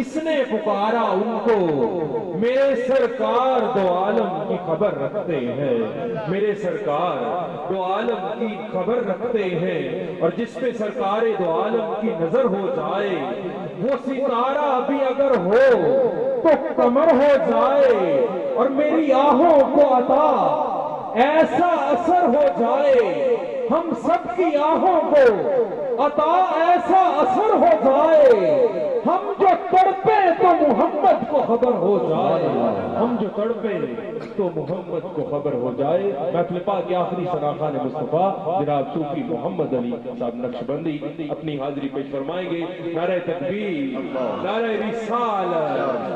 کس نے پکارا ان کو؟ میرے سرکار دو عالم کی خبر رکھتے ہیں، میرے سرکار دو عالم کی خبر رکھتے ہیں، اور جس پہ سرکار دو عالم کی نظر ہو جائے وہ ستارہ بھی اگر ہو تو قمر ہو جائے، اور میری آہوں کو عطا ایسا اثر ہو جائے، ہم سب کی آہوں کو عطا ایسا اثر ہو جائے، ہم جو تڑپے تو محمد کو خبر ہو جائے، ہم جو تڑپے تو محمد کو خبر ہو جائے۔ محفل پاک کے آخری شناخان مصطفیٰ جناب صوفی محمد علی صاحب نقشبندی اپنی حاضری پیش فرمائیں گے۔ نعرہ تکبیر، نعرہ رسالت،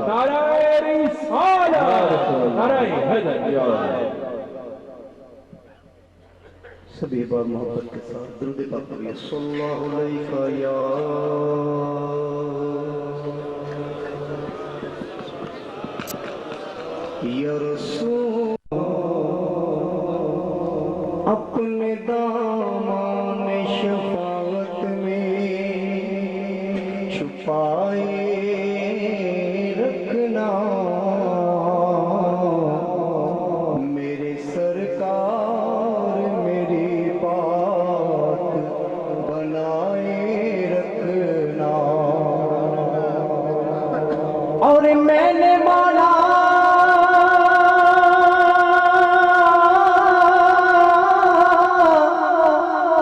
نعرہ رسالت، نعرہ حیدر۔ سبھی بار محبت کے ساتھ درود پاک پڑھیے۔ صلی اللہ علیہ یا رسول، اپنے دامان شفاعت میں چھپائے رکھنا، میرے سرکار میری بات بنائے رکھنا، اور میں نے مانا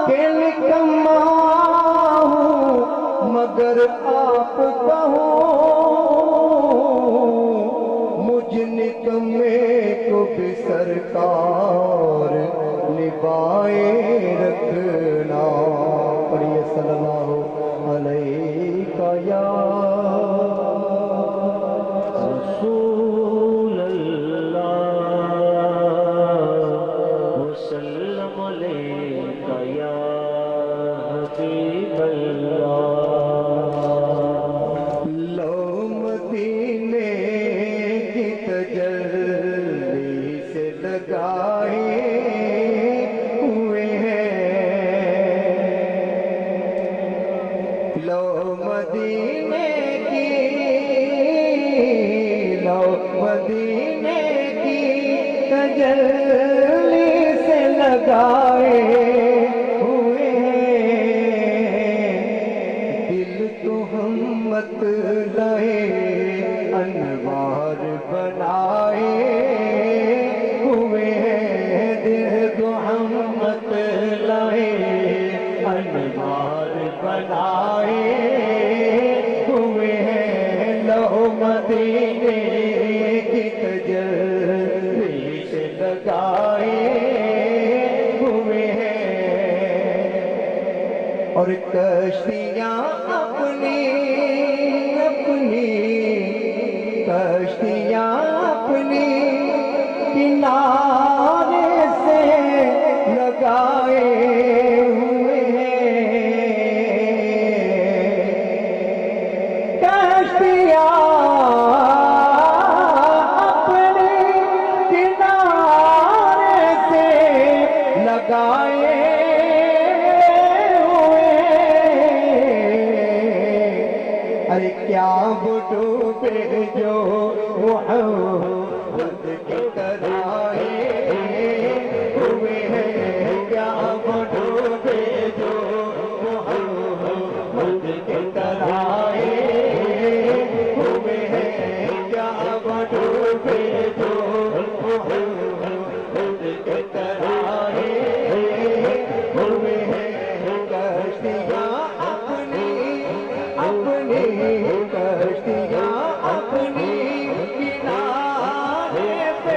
کہ نکما ہوں مگر آپ کہو، مجھ نکمے کو بھی سرکار نبھائے رکھنا۔ پڑھیے صلی اللہ علیہ یا رسول اللہ وسلم علیہ یا حبیب اللہ۔ لو مدینے کی تجلی سے لگائے ہوئے ہیں، لو مدینے کی تجلی سے لگائے ہوئے ہیں، دل تو ہم مت لائے انوار بنائے ہوئے ہیں، دل تو ہم مت لائے انوار بنائے ہوئے ہیں، لو مدینے کی تجلی سے لگائے ہوئے ہیں، اور کشتیاں اپنی کشتیاں اپنی کنارے سے لگائے ہوئے ہیں، کشتیاں اپنی کنارے سے لگائے ہوئے ہیں، ارے کیا وہ ڈوبے جو محمد کی طرح ہوئے ہیں، کیا وہ ڈوبے جو محمد کی طرح ہوئے ہیں، کیا وہ ڈوبے جو محمد کی طرح ہوئے ہیں، کشتیاں اپنی کشتیاں اپنی کنارے پہ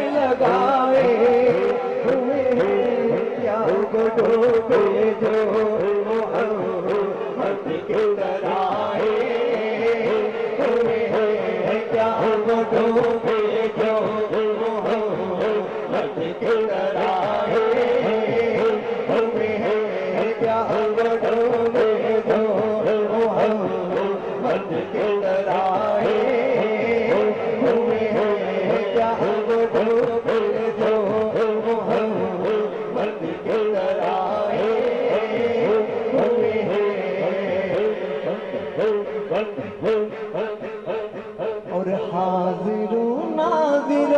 اور حاضر و ناظر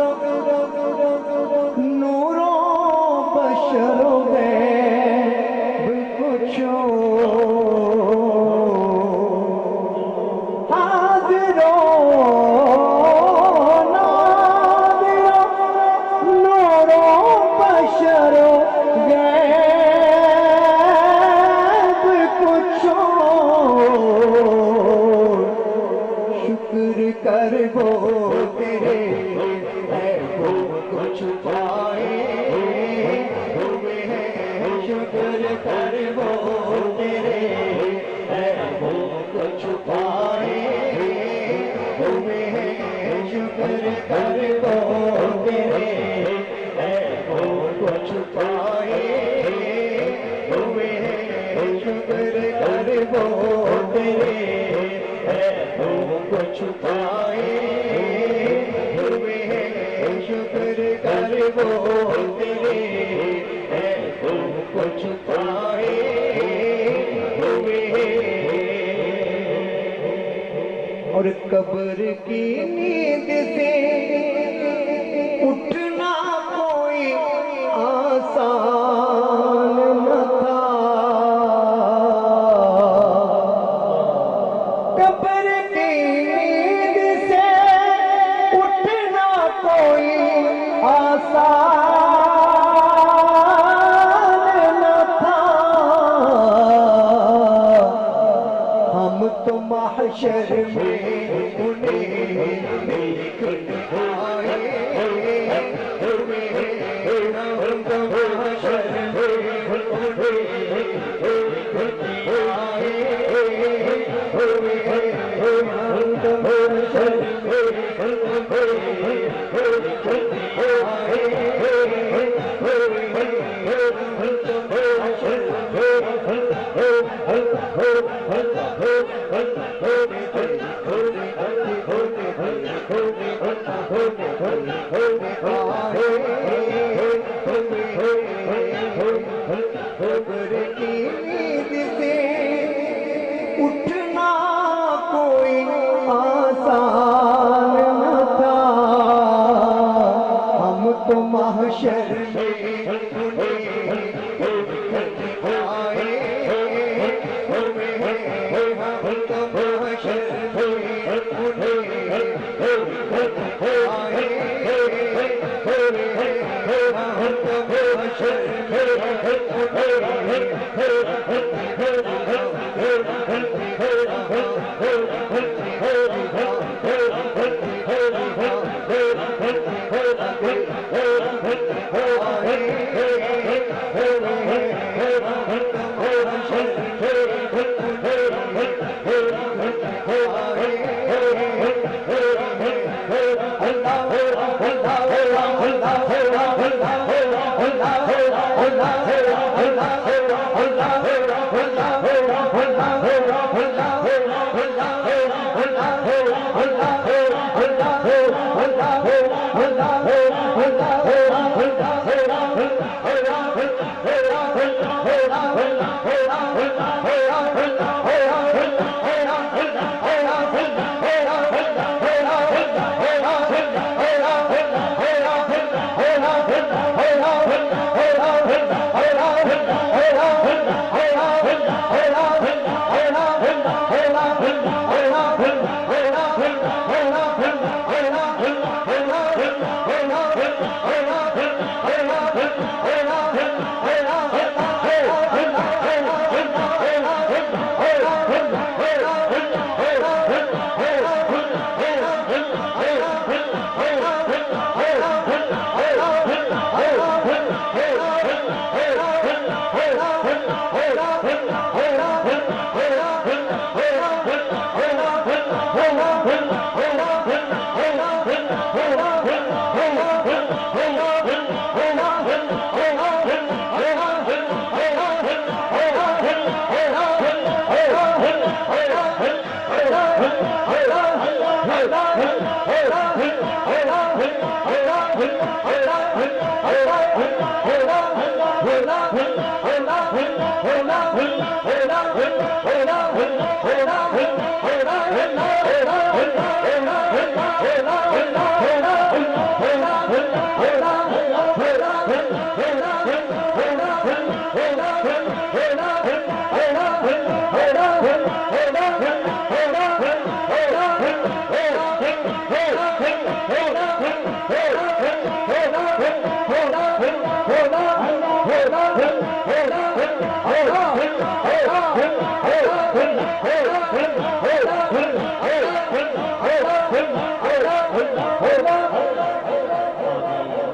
نور و بشر و غیب کچھ حاضر و ناظر نور و بشر و غیب کچھ شکر کر وہ تیرے ہے وہ کچھ پائے ہوئے ہیں شکر کر وہ تیرے ہے وہ کچھ پائے ہوئے ہیں شکر کر وہ تیرے ہے وہ کچھ پائے ہوئے ہیں شکر کر وہ تیرے کچھ پائے ہوئے ہیں شکر کر وہ تیرے ہے وہ کچھ پائے ہوئے ہیں اور قبر کی نیند سے اٹھنا کوئی آسان نہ تھا قبر کی نیند سے اٹھنا کوئی آسان نہ تھا ہم تو محشر میں انہیں دیکھ پائے ہوئے ہیں ہم تو محشر میں انہیں دیکھ پائے ہوئے ہیں ہم تو محشر میں قبر کی نیند سے اٹھنا کوئی آسان نہ تھا ہم تو محشر میں انہیں دیکھ پائے ہوئے ہیں ہم تو محشر میں انہیں دیکھ پائے ہوئے ہیں ہم تو محشر میں اللہ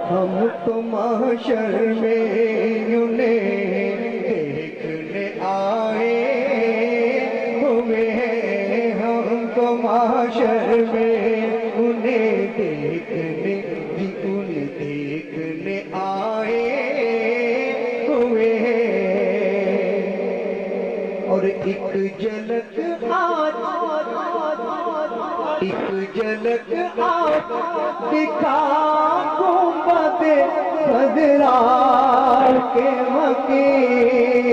ہم تو محشر میں انہیں دیکھنے آئے ہوئے ہیں، ہم تو محشر میں انہیں دیکھنے آئے ہوئے ہیں، اور ایک جھلک آپ دکھا گنبد خضرا کے مکین،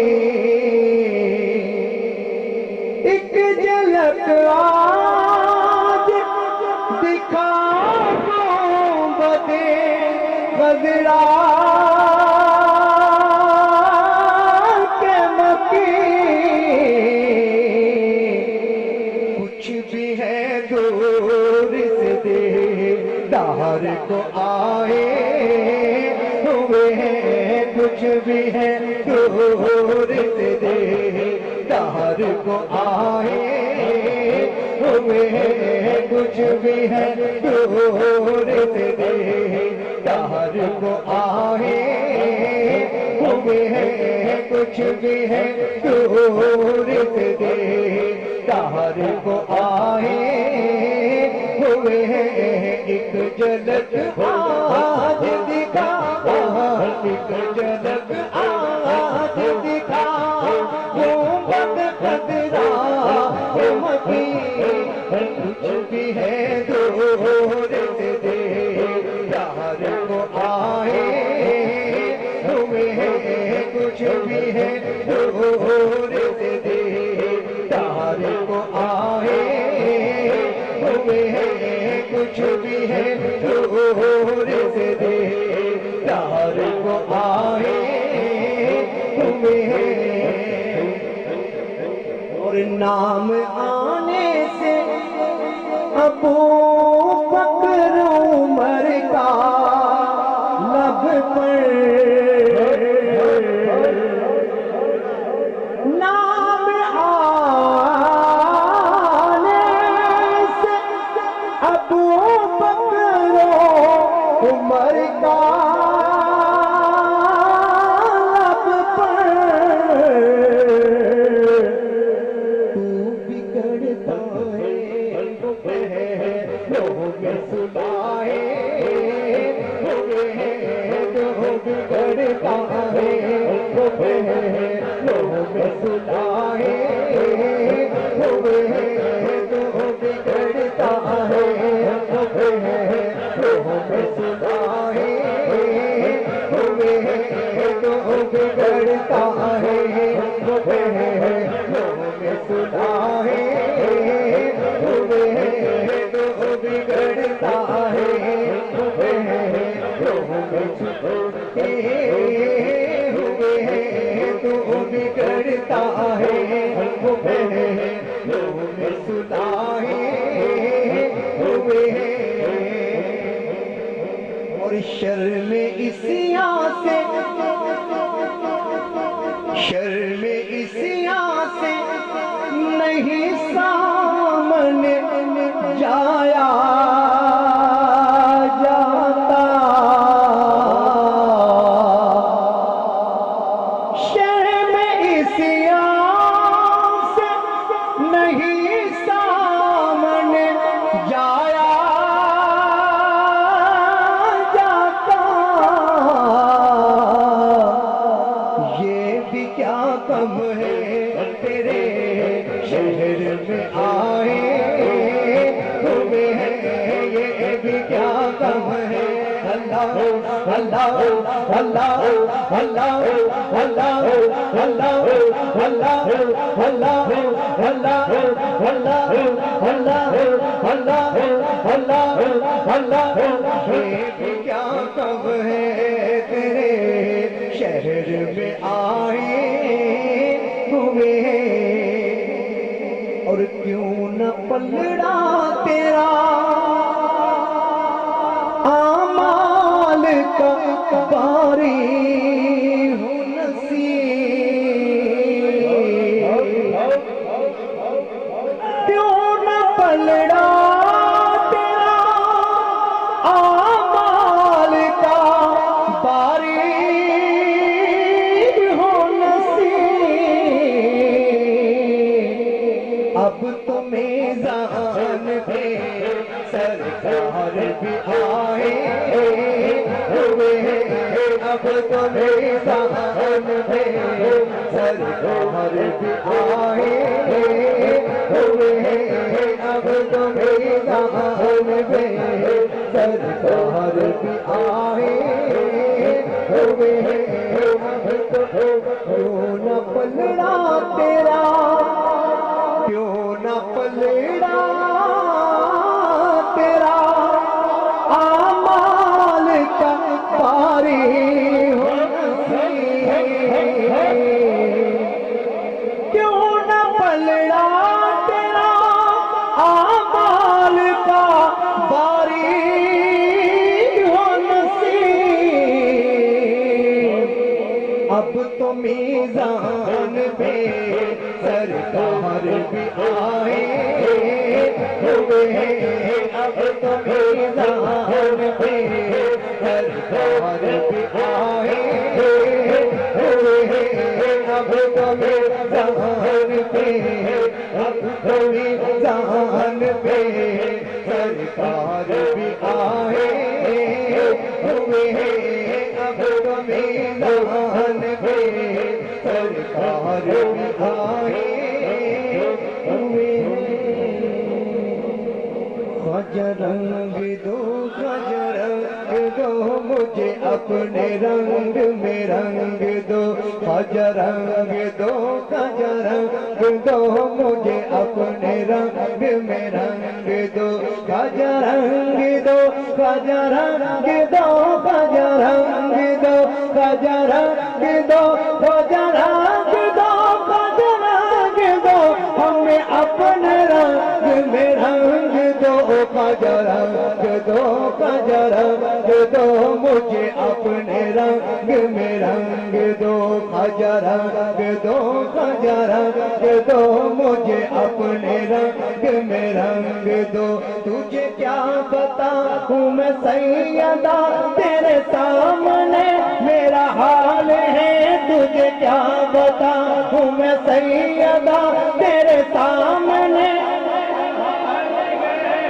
ایک جھلک آج دکھا گنبد خضرا کے مکین، کچھ بھی ہے دور سے دیدار کو آئے ہوئے ہیں، کچھ بھی ہے دور سے دیدار کو آئے ہوئے ہیں، کچھ بھی ہے دور سے دیدار کو آئے ہوئے ہیں، کچھ بھی ہے دور سے دیدار کو آئے ہوئے ہیں، ایک جھلک آج دکھا، ایک جھلک آج دکھا گنبد خضرا کے مکین، کچھ بھی ہے دور سے دیدار کو آئے ہوئے ہیں، کچھ بھی ہے دور سے دیدار کو آئے ہوئے ہیں، کچھ بھی ہے دور سے دیدار کو آئے ہوئے ہیں، اور نام آنے سے ابو بکر عمر کا لب پر نام آنے سے ابو بکر عمر کا لب پر تو بگڑتا ہے لوگ سنائے ہوئے ہیں، جو بگڑتا ہے لوگ سنائے ہوئے ہیں، جو بگڑتا ہے لوگ سنائے ہوئے ہیں، جو بگڑتا ہے لوگ سنائے ہوئے ہیں، جو بگڑتا ہے لوگ چھوٹے ہوئے ہیں، تو بگڑتا ہے لوگ سنائے ہوئے ہیں، اور شرم اسیاں سے نہیں سامنے جایا جاتا، شرم اسیاں سے نہیں سامنے جایا جاتا، یہ بھی کیا کم ہے تیرے شہر میں آئے ہوئے ہیں، یہ بھی کیا کم ہے کیا کب ہے تیرے شہر میں آئے ہوئے اور کیوں نہ پلڑا تیرا آمال کا باری ہو نصیب کیوں نہ پلڑا تیرا آمال کا باری ہو نصیب اب تو میزان پہ سرکار بھی آئے ہوئے اب تو میزان پہ سرکار بھی آئے ہوئے اب تو میزان پہ سرکار بھی آئے ہوئے اب تو کیوں نہ پلڑا تیرا کیوں نہ پلڑا تیرا آمال کا باری ہو نصیب کیوں نہ پلڑا تیرا آمال کا باری ہو نصیب اب تو میزان پہ سرکار بھی آئے ہوئے اب تو میزان پہ سرکار بھی آئے ہوئے اب تو میزان پہ اب تو میزان پہ سرکار بھی آئے ہوئے اب تو میزان پہ سرکار بھی آئے ہوئے خواجہ رنگ دو مجھے اپنے رنگ میں رنگ دو خواجہ رنگ دو خواجہ رنگ دو مجھے اپنے رنگ میں رنگ دو خواجہ رنگ دو خواجہ رنگ دو خواجہ رنگ دو خواجہ رنگ دو خواجہ رنگ دو خواجہ رنگ دو ہمیں اپنے رنگ میں رنگ دو خواجہ رنگ دو خواجہ رنگ دو مجھے اپنے رنگ میں رنگ دو خواجہ رنگ دو خواجہ رنگ دو مجھے اپنے رنگ میں رنگ دو تجھے کیا بتاؤں میں سیدہ تیرے سامنے میرا حال ہے تجھے کیا بتاؤں میں سیدہ تیرے سامنے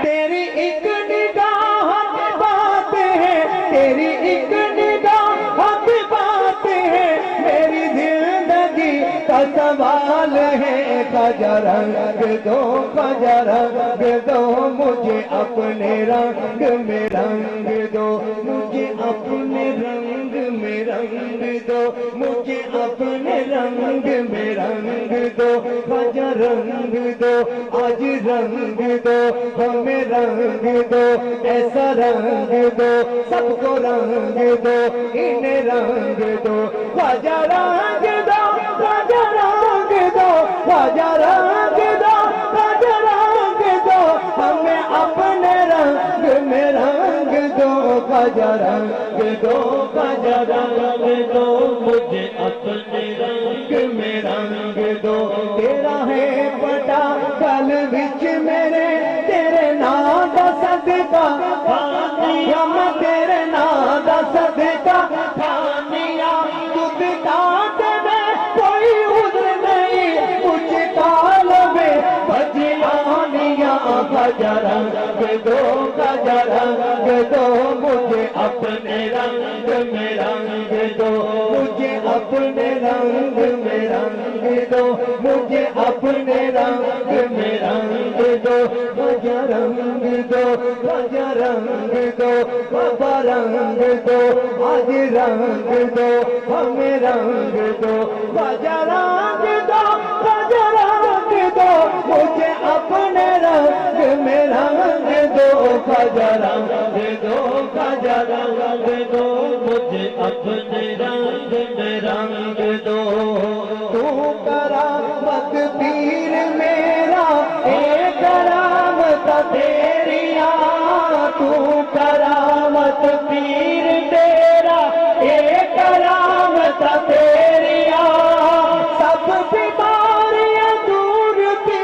تیری ایک نگاہ کی بات ہے تیری ایک نگاہ کی بات ہے میری زندگی کا سوال ہے خواجہ رنگ دو خواجہ رنگ دو مجھے اپنے رنگ میں رنگ دو مجھے اپنے رنگ میں رنگ دو مجھے اپنے رنگ میں رنگ دو خواجہ رنگ دو آج رنگ دو ہمیں رنگ دو ایسا رنگ دو سب کو رنگ دو انہیں رنگ دو خواجہ رنگ دو خواجہ رنگ دو خواجہ رنگ دو خواجہ رنگ دو ہمیں اپنے رنگ میں رنگ دو خواجہ رنگ دو خواجہ رنگ دو مجھے اپنے رنگ میں رنگ دو تیرا ہے پٹا کل بچ میرے تیرے نام دا صدقہ کھانیا میں تیرے نام دا صدقہ کھانیا دودھ دانت میں کوئی عذر نہیں کچھ کال میں بجیانیا خواجہ رنگ دو خواجہ رنگ دو مجھے اپنے رنگ میں رنگ دو مجھے اپنے رنگ میں رنگ دو مجھے اپنے رنگ میں رنگ دو خواجہ رنگ دو خواجہ رنگ دو بابا رنگ دو آج رنگ دو ہمیں رنگ دو خواجہ رنگ دو خواجہ رنگ دو مجھے اپنے رنگ میں رنگ دو خواجہ رنگ دو خواجہ رنگ دو مجھے اپنے رنگ میں رنگ دو تو کرامت پیر میرا اے کرامت تیری تو کرامت پیر میرا اے کرامت تیری سب بیماریاں دور تھی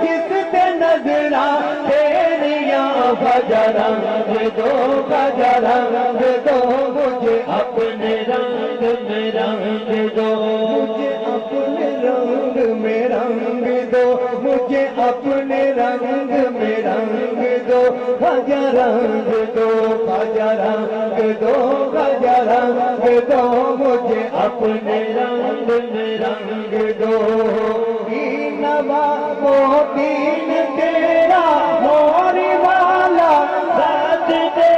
جس تے نظرہ تیریاں خواجہ رنگ دو خواجہ رنگ دو مجھے اپنے رنگ میں رنگ دو مجھے اپنے رنگ میں رنگ دو مجھے اپنے رنگ میں رنگ دو خواجہ رنگ دو خواجہ رنگ دو خواجہ رنگ دو مجھے اپنے رنگ میں رنگ دو دین وہ دین تیرا موری والا ساتھ دے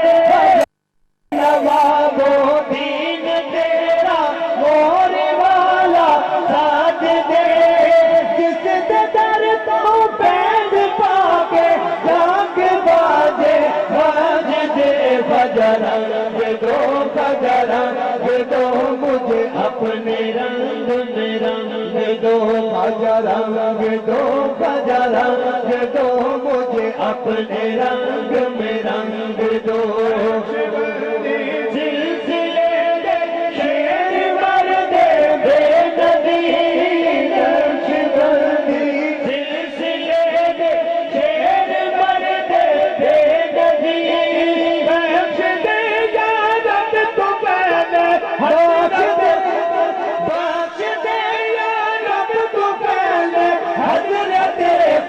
وہ دین تیرا موری والا ساتھ دے جس در تو پید پا کے لاکھ باجے باج دے خواجہ رنگ دو خواجہ رنگ دو مجھے اپنے رنگ میں رنگ دو خواجہ رنگ دو خواجہ رنگ دو مجھے اپنے رنگ میں رنگ دو سلسلے دے شیر مردے بے نظیر نقش بندی سلسلے دے شیر مردے بے نظیر بخش دے یادت تو پہلے بخش دے یادت تو پہلے حضرت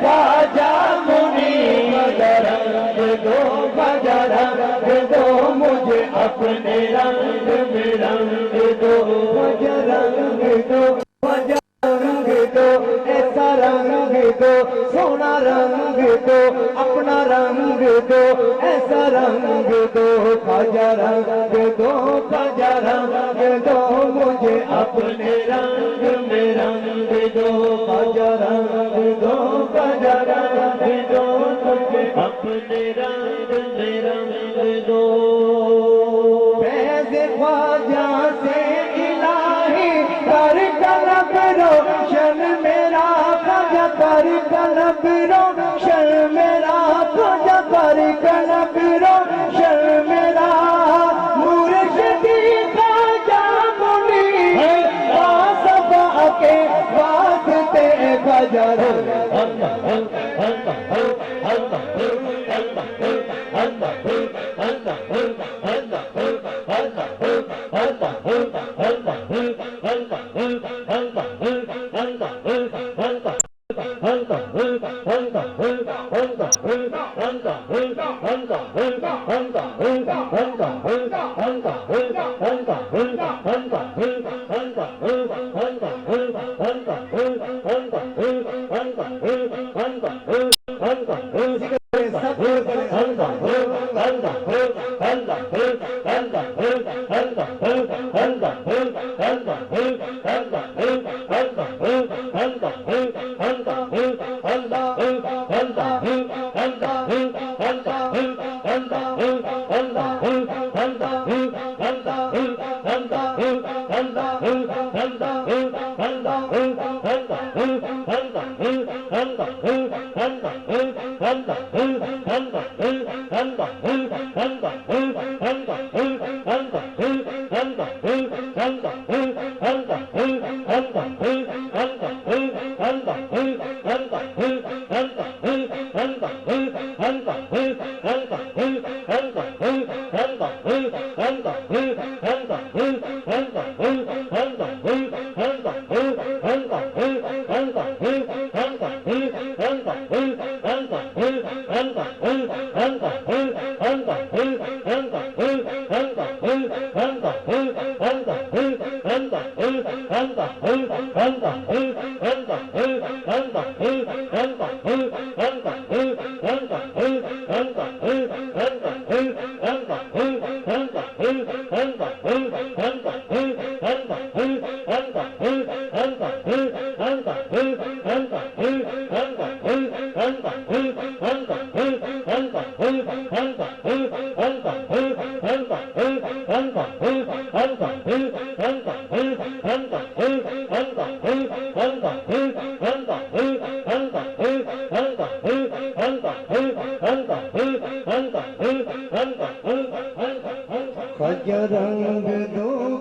خواجہ منیر رنگ دو خواجہ رنگ دو مجھے اپنے رنگ میں رنگ دو خواجہ رنگ دو خواجہ رنگ دو ایسا رنگ دو سونا رنگ دو اپنا رنگ دو ایسا رنگ دو خواجہ رنگ دو خواجہ رنگ دو مجھے اپنے رنگ میں رنگ دو خواجہ رنگ دو خواجہ رنگ دو مجھے اپنے رنگ میں رنگ دو فیض خواجہ سے الہی کر قلب روشن میرا خواجہ کر قلب روشن میرا خواجہ کر قلب روشن میرا مرشدی خواجہ منیر آصفہ کے واسطے خواجہ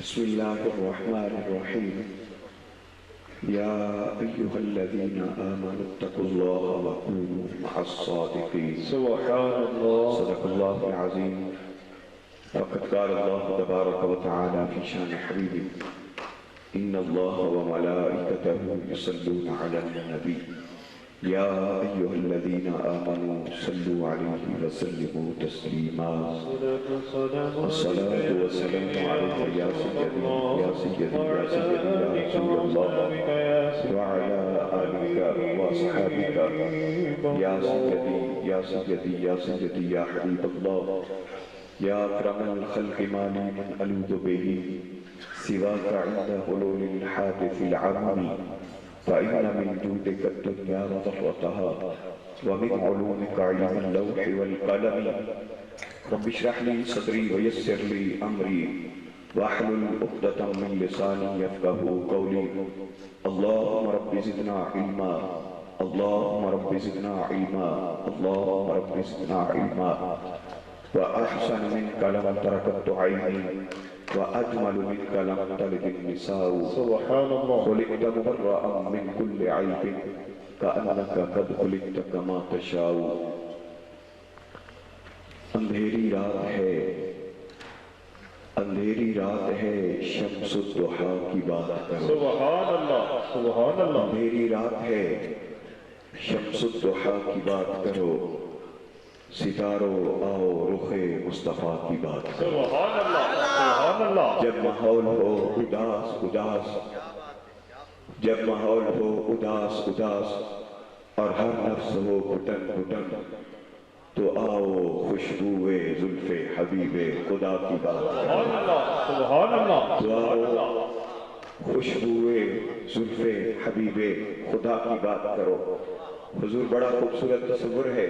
بسم الله الرحمن الرحيم يا أيها الذين آمنوا اتقوا الله وكونوا مع الصادقين سبحان الله. صدق الله العظيم. فقد قال الله تبارك وتعالى في شان حبيبه إن الله وملائكته يصلون على النبي يا أيها الذين آمنوا صلوا عليه وسلموا تسليما. الصلاة والسلام عليك يا سيدي يا سيدي يا سيدي يا رسول الله وعلى آلك وأصحابك يا سيدي يا سيدي يا سيدي يا حبيب الله يا أكرم الخلق ما لي من ألوذ به سواك عند حلول الحادث العام. فإن من جودك الدنيا وضرتها ومن علومك علم اللوح والقلم. رب اشرح لي صدري ويسر لي أمري واحلل عقدة من لساني يفقهوا قولي. اللهم رب زدنا علما، اللهم رب زدنا علما، اللهم رب زدنا علما. وأحسن منك لم تركت عيني وأجمل منك لم تلد النساء. سبحان الله. خلقت مبرأ من كل عيب كأنك قد خلقت كما تشاء. اندھیری رات ہے، اندھیری رات ہے، شمس الضحیٰ کی بات کرو. سبحان اللہ سبحان اللہ. اندھیری رات ہے، شمس الضحیٰ کی بات کرو. ستاروں آؤ رخ مصطفیٰ کی بات کرو. سبحان اللہ سبحان اللہ. جب ماحول ہو اداس اداس، جب ماحول ہو اداس اداس اور ہر نفس ہو گھٹن گھٹن، تو آؤ خوشبوئے زلف حبیب خدا کی بات کرو. سبحان اللہ سبحان اللہ. تو آؤ خوشبوئے زلف حبیب خدا کی بات کرو. حضور بڑا خوبصورت تصور ہے.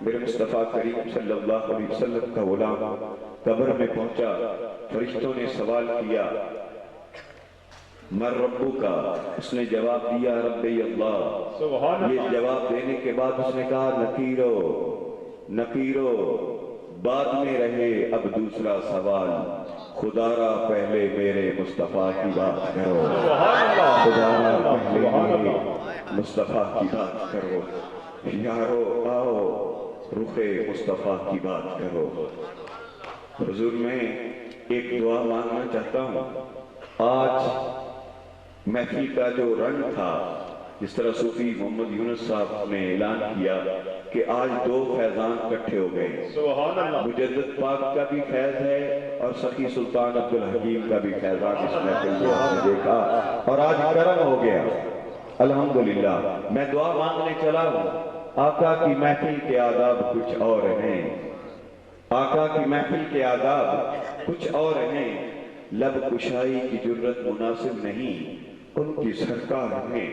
میرے مصطفیٰ کریم صلی اللہ علیہ وسلم کا غلام قبر میں پہنچا، فرشتوں نے سوال کیا من ربو کا، اس نے جواب دیا ربی اللہ. سبحان اللہ. یہ جواب دینے کے بعد اس نے کہا نکیرو نکیرو، بعد میں رہے اب دوسرا سوال، خدا را پہلے میرے مصطفیٰ کی بات کرو. سبحان اللہ خدا را سبحان پہلے اللہ. میرے مصطفیٰ کی بات کرو. یارو آؤ رخ مصطفیٰ کی بات کرو. حضور میں ایک دعا مانگنا چاہتا ہوں. آج محفل کا جو رنگ تھا جس طرح صوفی محمد یونس صاحب نے اعلان کیا کہ آج 2 فیضان اکٹھے ہو گئے، سبحان اللہ، مجدد پاک کا بھی فیض ہے اور سخی سلطان عبدالحکیم کا بھی فیضان اس محفل میں آپ نے دیکھا، اور آج کرم ہو گیا الحمدللہ۔ میں دعا مانگنے چلا ہوں، آقا کی محفل کے آداب کچھ اور ہیں، آقا کی محفل کے آداب کچھ اور ہیں، لب کشائی کی جرت مناسب نہیں، ان کی سرکار میں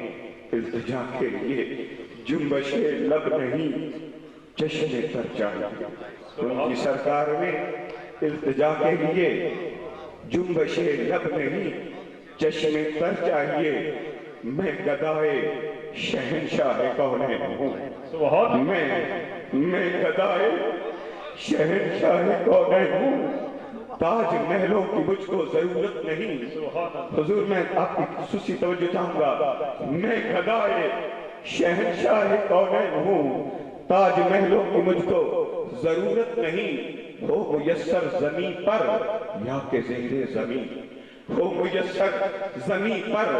التجا کے لیے جنبش لب نہیں چشمے تر چاہیے، ان کی سرکار میں التجا کے لیے جنبش لب نہیں چشمے تر چاہیے، میں گدائے شہنشاہ کونین ہوں، سبحان میں گدائے شہنشاہ کونین ہوں، تاج محلوں کی مجھ کو ضرورت نہیں۔ حضور میں آپ کی خصوصی توجہ چاہوں گا، میں گدائے شہنشاہ کونین ہوں، تاج محلوں کی مجھ کو ضرورت نہیں، ہو میسر زمین پر یا کہ زیر زمین، ہو میسر زمین پر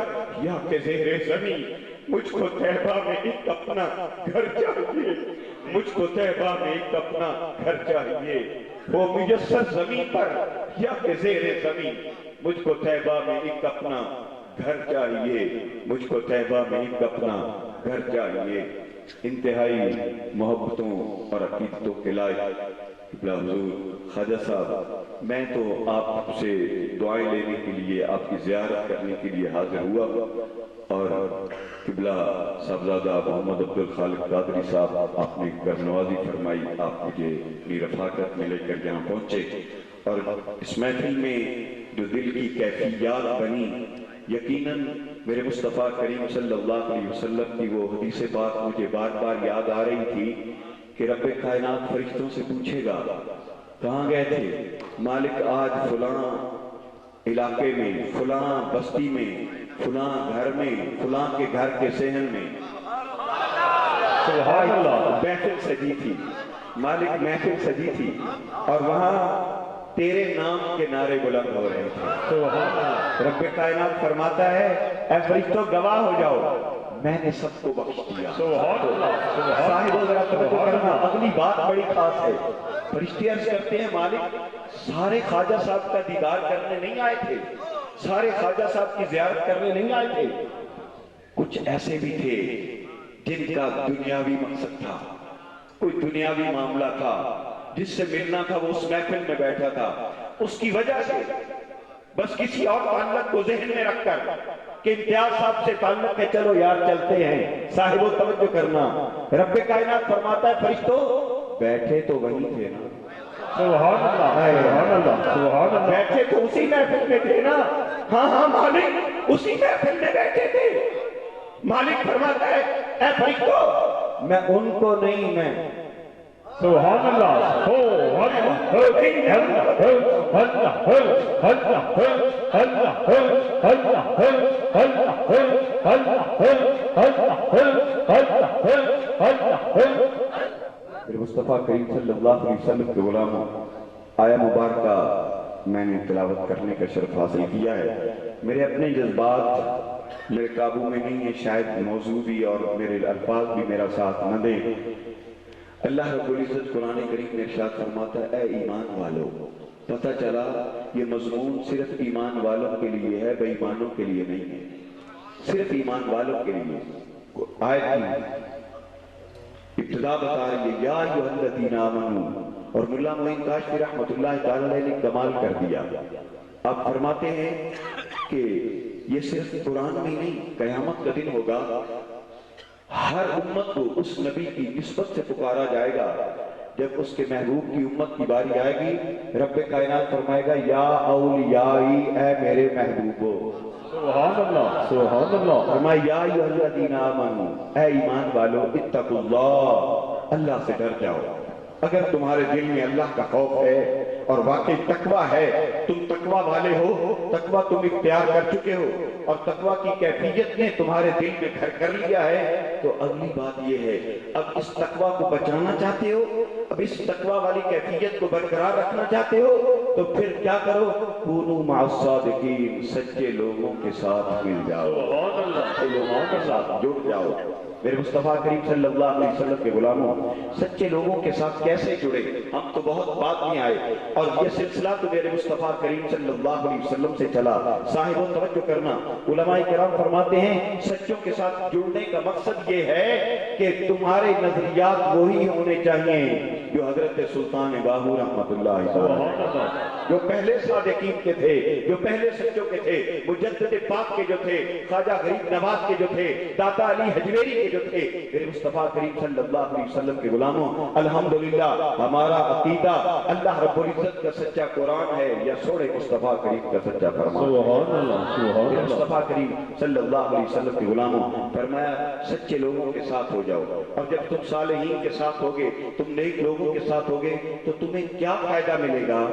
یا کہ زیر زمین، مجھ کو طیبہ میں ایک اپنا گھر چاہیے، مجھ کو طیبہ میں ایک اپنا گھر چاہیے، وہ میسر زمین پر یا کہ زیر زمین، مجھ کو طیبہ میں ایک اپنا گھر چاہیے، مجھ کو طیبہ میں ایک اپنا گھر چاہیے۔ انتہائی محبتوں اور عقیدتوں کے لائق قبلہ حضور خواجہ صاحب، میں تو آپ سے دعائیں لینے کے لیے، آپ کی زیارت کرنے کے لیے حاضر ہوا، اور قبلہ صاحبزادہ محمد عبدالخالق قادری صاحب آپ نے کرم نوازی فرمائی، آپ مجھے اپنی رفاقت میں لے کر یہاں پہنچے، اور اس محفل میں جو دل کی کیفیات بنی، یقیناً میرے مصطفیٰ کریم صلی اللہ علیہ وسلم کی وہ حدیث پاک مجھے بار بار یاد آ رہی تھی کہ رب کائنات فرشتوں سے پوچھے گا کہاں گئے تھے مالک، آج فلاں علاقے میں، فلاں بستی میں، فلاں گھر میں، فلاں کے گھر کے صحن میں سبحان اللہ، محفل سجی تھی، مالک محفل سجی تھی، اور وہاں تیرے نام کے نعرے بلند ہو رہے تھے۔ سبحان اللہ، رب کائنات فرماتا ہے اے فرشتوں گواہ ہو جاؤ، میں نے سب کو بخش دیا۔ سبحان اللہ، سبحان صاحب ذرا توجہ کرنا، اگلی بات بڑی خاص ہے۔ فرشتے عرض کرتے ہیں مالک سارے خواجہ صاحب کا دیدار کرنے نہیں آئے تھے، سارے خواجہ صاحب کی زیارت کرنے نہیں آئے تھے، کچھ ایسے بھی تھے جن کا دنیاوی مقصد تھا، کوئی دنیاوی معاملہ تھا، جس سے ملنا تھا وہ اس محفل میں بیٹھا تھا، اس کی وجہ سے بس کسی اور تعلق کو ذہن میں رکھ کر کہ امتیاز صاحب سے تعلق ہے، چلو یار چلتے ہیں، صاحب توجہ کرنا، رب کائنات فرماتا ہے فرشتوں بیٹھے تو وہی تھے نا، سبحان اللہ، سبحان اللہ، سبحان اللہ، بیٹھے تو اسی محفل میں تھے نا، ہاں ہاں مالک اسی محفل میں بیٹھے تھے۔ مالک فرماتا ہے اے فرشتوں میں ان کو نہیں، میں سبحان اللہ، پھر مصطفیٰ کریم صلی اللہ علیہ وسلم کے غلاموں آیا مبارکہ میں نے تلاوت کرنے کا شرف حاصل کیا ہے۔ میرے اپنے جذبات میرے قابو میں نہیں ہیں، شاید موضوع بھی اور میرے الفاظ بھی میرا ساتھ نہ دیں۔ اللہ رب العزت قرآن کریم میں ارشاد فرماتا ہے اے ایمان والو، پتہ چلا یہ مضمون صرف ایمان والوں کے لیے ہے، بے ایمانوں کے لیے نہیں ہے، صرف ایمان والوں کے لیے۔ آیت کی ابتدا بتا رہی ہے یا ایھا الذین آمنوا، اور ملا معین کاشفی رحمۃ اللہ تعالی علیہ نے کمال کر دیا، آپ فرماتے ہیں کہ یہ صرف قرآن میں نہیں، قیامت کا دن ہوگا، ہر امت کو اس نبی کی نسبت سے پکارا جائے گا، جب اس کے محبوب کی امت کی باری آئے گی رب کائنات فرمائے گا یا اولیائی، اے میرے محبوبو، سبحان اللہ، سبحان اللہ، فرمائے یا ایھا الذین آمنوا، اے ایمان والو اتقوا اللہ، اللہ سے ڈر جاؤ۔ اگر تمہارے دل میں اللہ کا خوف ہے، اور واقعی تقویٰ ہے، تم تقویٰ والے ہو، تقویٰ تم اختیار کر چکے ہو اور تقویٰ کی کیفیت نے تمہارے دل میں گھر کر لیا ہے، تو اگلی بات یہ ہے، اب اس تقویٰ کو بچانا چاہتے ہو، اب اس تقویٰ والی کیفیت کو برقرار رکھنا چاہتے ہو، تو پھر کیا کرو؟ کونوا مع الصادقین، سچے لوگوں کے ساتھ مل جاؤ، سچے لوگوں کے ساتھ جڑ جاؤ۔ میرے مصطفیٰ کریم صلی اللہ علیہ وسلم کے غلاموں، سچے لوگوں کے ساتھ کیسے جڑے؟ ہم تو بہت بات میں آئے اور یہ سلسلہ تو میرے مصطفیٰ کریم صلی اللہ علیہ وسلم سے چلا۔ صاحب و توجہ کرنا، علماء کرام فرماتے ہیں سچوں کے ساتھ جڑنے کا مقصد یہ ہے کہ تمہارے نظریات وہی ہونے چاہیے جو حضرت سلطان باہو رحمت اللہ علیہ، جو پہلے صادقین کے تھے، جو پہلے سچوں کے تھے، مجدد پاک کے جو تھے، خواجہ غریب نواز کے جو تھے، داتا علی حجویری کے جو تھے۔ میرے مصطفیٰ کریم صلی اللہ علیہ وسلم کے غلاموں، الحمدللہ ہمارا عقیدہ اللہ رب العزت کا سچا قرآن ہے یا سوڑے مصطفیٰ کریم کا سچا فرمان؟ سبحان اللہ، سبحان میرے اللہ۔ مصطفیٰ کریم صلی اللہ علیہ وسلم کے غلاموں، فرمایا سچے لوگوں کے ساتھ ہو جاؤ، اور جب تم صالحین کے ساتھ ہوگے، تم نیک لوگوں کے ساتھ ہوگے، تو تمہیں کیا فائدہ ملے گا؟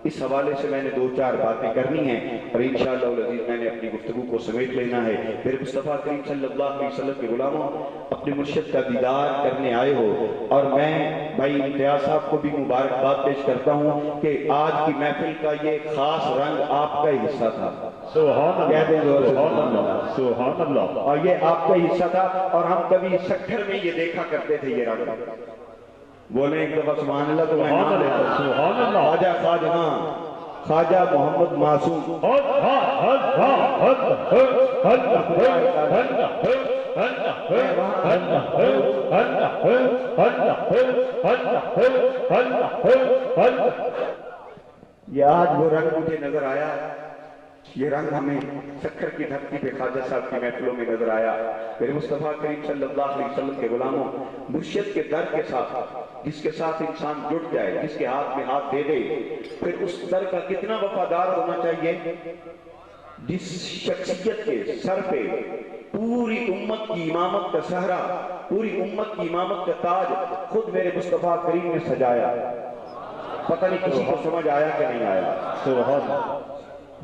اس حوالے سے میں نے دو چار باتیں کرنی ہیں اور انشاءاللہ العزیز میں نے اپنی گفتگو کو سمیٹ لینا ہے۔ میرے مصطفیٰ کریم صلی اللہ علیہ وسلم کے غلاموں، اپنے مرشد کا دیدار کرنے آئے ہو، اور میں بھائی امتیاز صاحب کو بھی مبارکباد پیش کرتا ہوں کہ آج کی محفل کا یہ خاص رنگ آپ کا ہی حصہ تھا۔ سبحان کہہ دیں اللہ، زور سے سبحان اللہ، سبحان اللہ۔ اور یہ آپ کا ہی حصہ تھا، اور ہم کبھی سکھر میں یہ دیکھا کرتے تھے یہ رنگ۔ بولیں ایک دفعہ سبحان اللہ تو میں سبحان نام لیتا اللہ، ہوں۔ سبحان اللہ۔ خواجہ خواجہ خواجہ محمد معصوم، یہ آج وہ رنگ مجھے نظر آیا، یہ رنگ ہمیں سکھر کی دھرتی پہ خواجہ صاحب کی محفلوں میں نظر آیا۔ میرے مصطفیٰ کریم صلی اللہ علیہ وسلم کے غلاموں، مرشد کے در کے ساتھ جس کے ساتھ انسان جڑ جائے، جس کے ہاتھ میں ہاتھ دے دے، پھر اس در کا کتنا وفادار ہونا چاہیے؟ جس شخصیت کے سر پہ پوری امت کی امامت کا صحرا، پوری امت کی امامت کا تاج خود میرے مصطفیٰ کریم نے سجایا۔ پتہ نہیں کسی کو سمجھ آیا کہ نہیں آیا؟ سبحان اللہ۔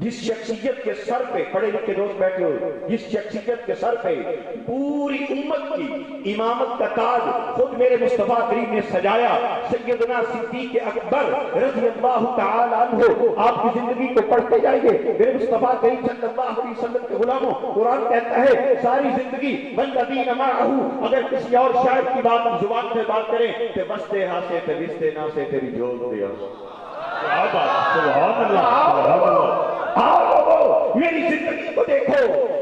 جس شخصیت کے سر پہ، پڑھے لکھے دوست بیٹھے ہو، جس شخصیت کے سر پہ پوری امت کی امامت کا تاج خود میرے مصطفیٰ کریم نے سجایا، سیدنا صدیق اکبر رضی اللہ تعالی عنہ، آپ کی زندگی کو پڑھتے جائیے میرے مصطفیٰ کریم صلی اللہ علیہ وسلم کے غلاموں۔ قرآن کہتا ہے ساری زندگی والذین معہ، اگر کسی اور شاعر کی بات زبان سے بات کریں تو بستے ہاسے تے بستے نہ سے تیری جھول دیا۔ سبحان اللہ، سبحان اللہ۔ آؤ لوگو میری زندگی کو دیکھو،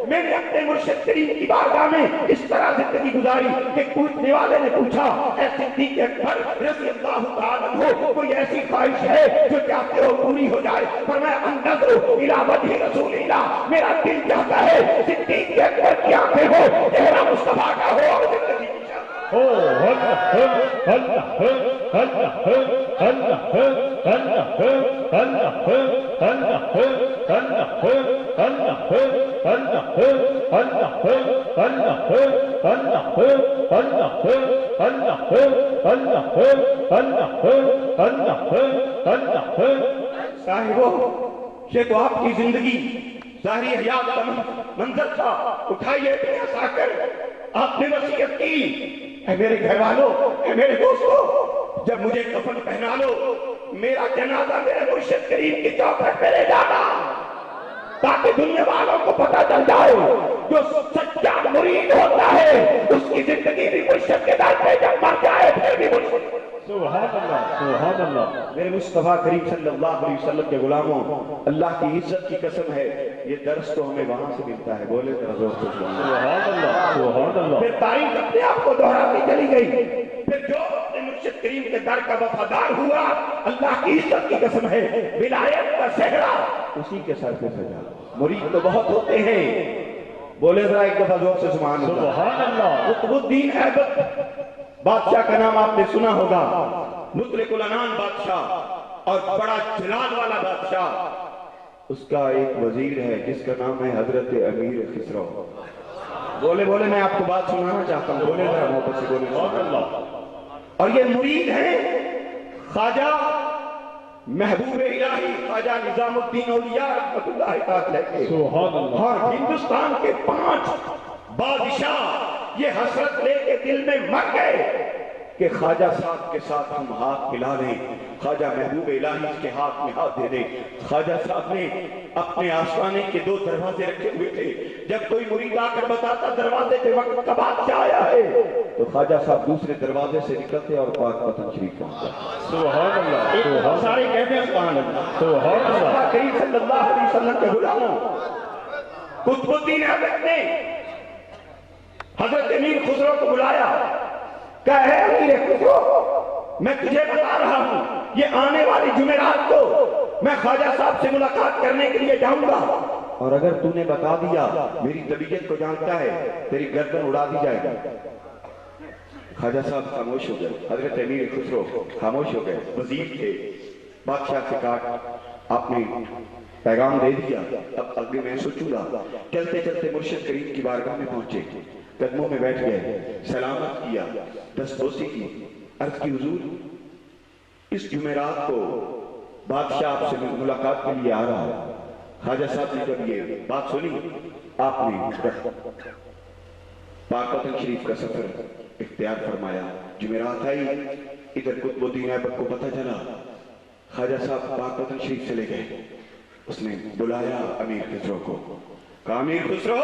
میں نے اپنے مرشد کریم کی بارگاہ میں اس طرح زندگی گزاری کہ پوچھنے والے نے پوچھا اے صدیق اکبر رضی اللہ تعالیٰ عنہ، کوئی ایسی خواہش ہے جو چاہتے ہو پوری ہو جائے؟ فرمایا النظر الی وجہ رسول اللہ، میرا دل چاہتا ہے صدیق اکبر کی آنکھیں ہو، چہرہ مصطفیٰ کا ہو اور زندگی کی صاحبو، یہ تو آپ کی زندگی ظاہری حیات کا منظر تھا، اٹھائیے اپنے عساکر، آپ نے وصیت کی اے میرے گھر والوں، اے میرے دوستوں، جب مجھے کفن پہنا لو، میرا جنازہ میرے مرشد کریم کی چوکھٹ پہ لے جانا، تاکہ دنیا والوں کو پتہ چل جائے جو سچا مرید ہوتا ہے اس کی زندگی بھی مرشد کے در پہ جب مر جائے پھر بھی مرشد۔ سبحان اللہ، سبحان اللہ۔ میرے مصطفیٰ کریم صلی اللہ علیہ وسلم کے غلاموں، اللہ کی عزت کی قسم ہے یہ درس تو ہمیں وہاں سے ملتا ہے، بولے ذرا زور سے سبحان اللہ۔ سبحان اللہ، سبحان اللہ۔ پھر تاریخ اپنے آپ کو دہراتی چلی گئی، پھر جو اپنے مرشد کریم کے در کا وفادار ہوا، اللہ کی عزت کی قسم ہے ولایت کا صحرا اسی کے سر پہ سجا۔ مرید تو بہت ہوتے ہیں، بولے ذرا ایک دفعہ زور سے سبحان اللہ۔ سبحان اللہ۔ قطب الدین ایبک بادشاہ کا نام آپ نے سنا ہوگا، مطلق العنان بادشاہ اور بڑا جلال والا بادشاہ، اس کا ایک وزیر ہے جس کا نام ہے حضرت امیر خسرو۔ بولے بولے میں آپ کو بات سنانا چاہتا ہوں، بولے ذرا محبت سے بولے سبحان اللہ۔ اور یہ مرید ہیں خواجہ محبوب الہی خواجہ نظام الدین اولیاء رحمت اللہ تعالی علیہ سبحان اللہ اور ہندوستان کے 5 بادشاہ یہ حسرت لے کے دل میں مر گئے کہ خواجہ صاحب کے ساتھ ہم ہاتھ ملا لیں، خواجہ محبوب الہی کے ہاتھ میں ہاتھ دے دیں۔ خواجہ صاحب نے اپنے آستانے کے 2 دروازے رکھے ہوئے تھے، جب کوئی مرید آ کر بتاتا دروازے کے وقت کا بادشاہ آیا ہے تو خواجہ صاحب دوسرے دروازے سے نکلتے اور پاک وطن شریف پہنچتے۔ سبحان اللہ سارے کہتے ہیں سبحان اللہ۔ سبحان اللہ اللہ کریم صلی اللہ علیہ وسلم کے غلاموں، قطب الدین ایبک نے حضرت امیر خسرو کو بلایا، کہا ہے امیر خسرو میں تجھے بتا رہا ہوں یہ آنے والی جمعرات کو میں خواجہ صاحب سے ملاقات کرنے کے لیے جاؤں گا، اور اگر تو نے بتا دیا میری طبیعت کو جانتا ہے تیری گردن اڑا دی جائے گی۔ خواجہ صاحب خاموش ہو گئے، حضرت امیر خسرو خاموش ہو گئے، وزیر تھے، بادشاہ سے کہا آپ نے پیغام دے دیا، اب آگے میں سوچوں گا۔ چلتے چلتے مرشد کریم کی بارگاہ میں پہنچے، قدموں میں بیٹھ گئے، سلامت کیا، دستبوسی کی، عرض کی حضور اس جمعرات کو بادشاہ آپ سے ملاقات کے لیے آ رہا ہے۔ خواجہ صاحب نے جب یہ بات سنی آپ نے پاک وطن شریف کا سفر اختیار فرمایا۔ جمعرات آئی، ادھر قطب الدین ایبک کو پتہ چلا، خواجہ صاحب پاک وطن شریف چلے گئے۔ اس نے بلایا امیر خسرو کو، کہا امیر خسرو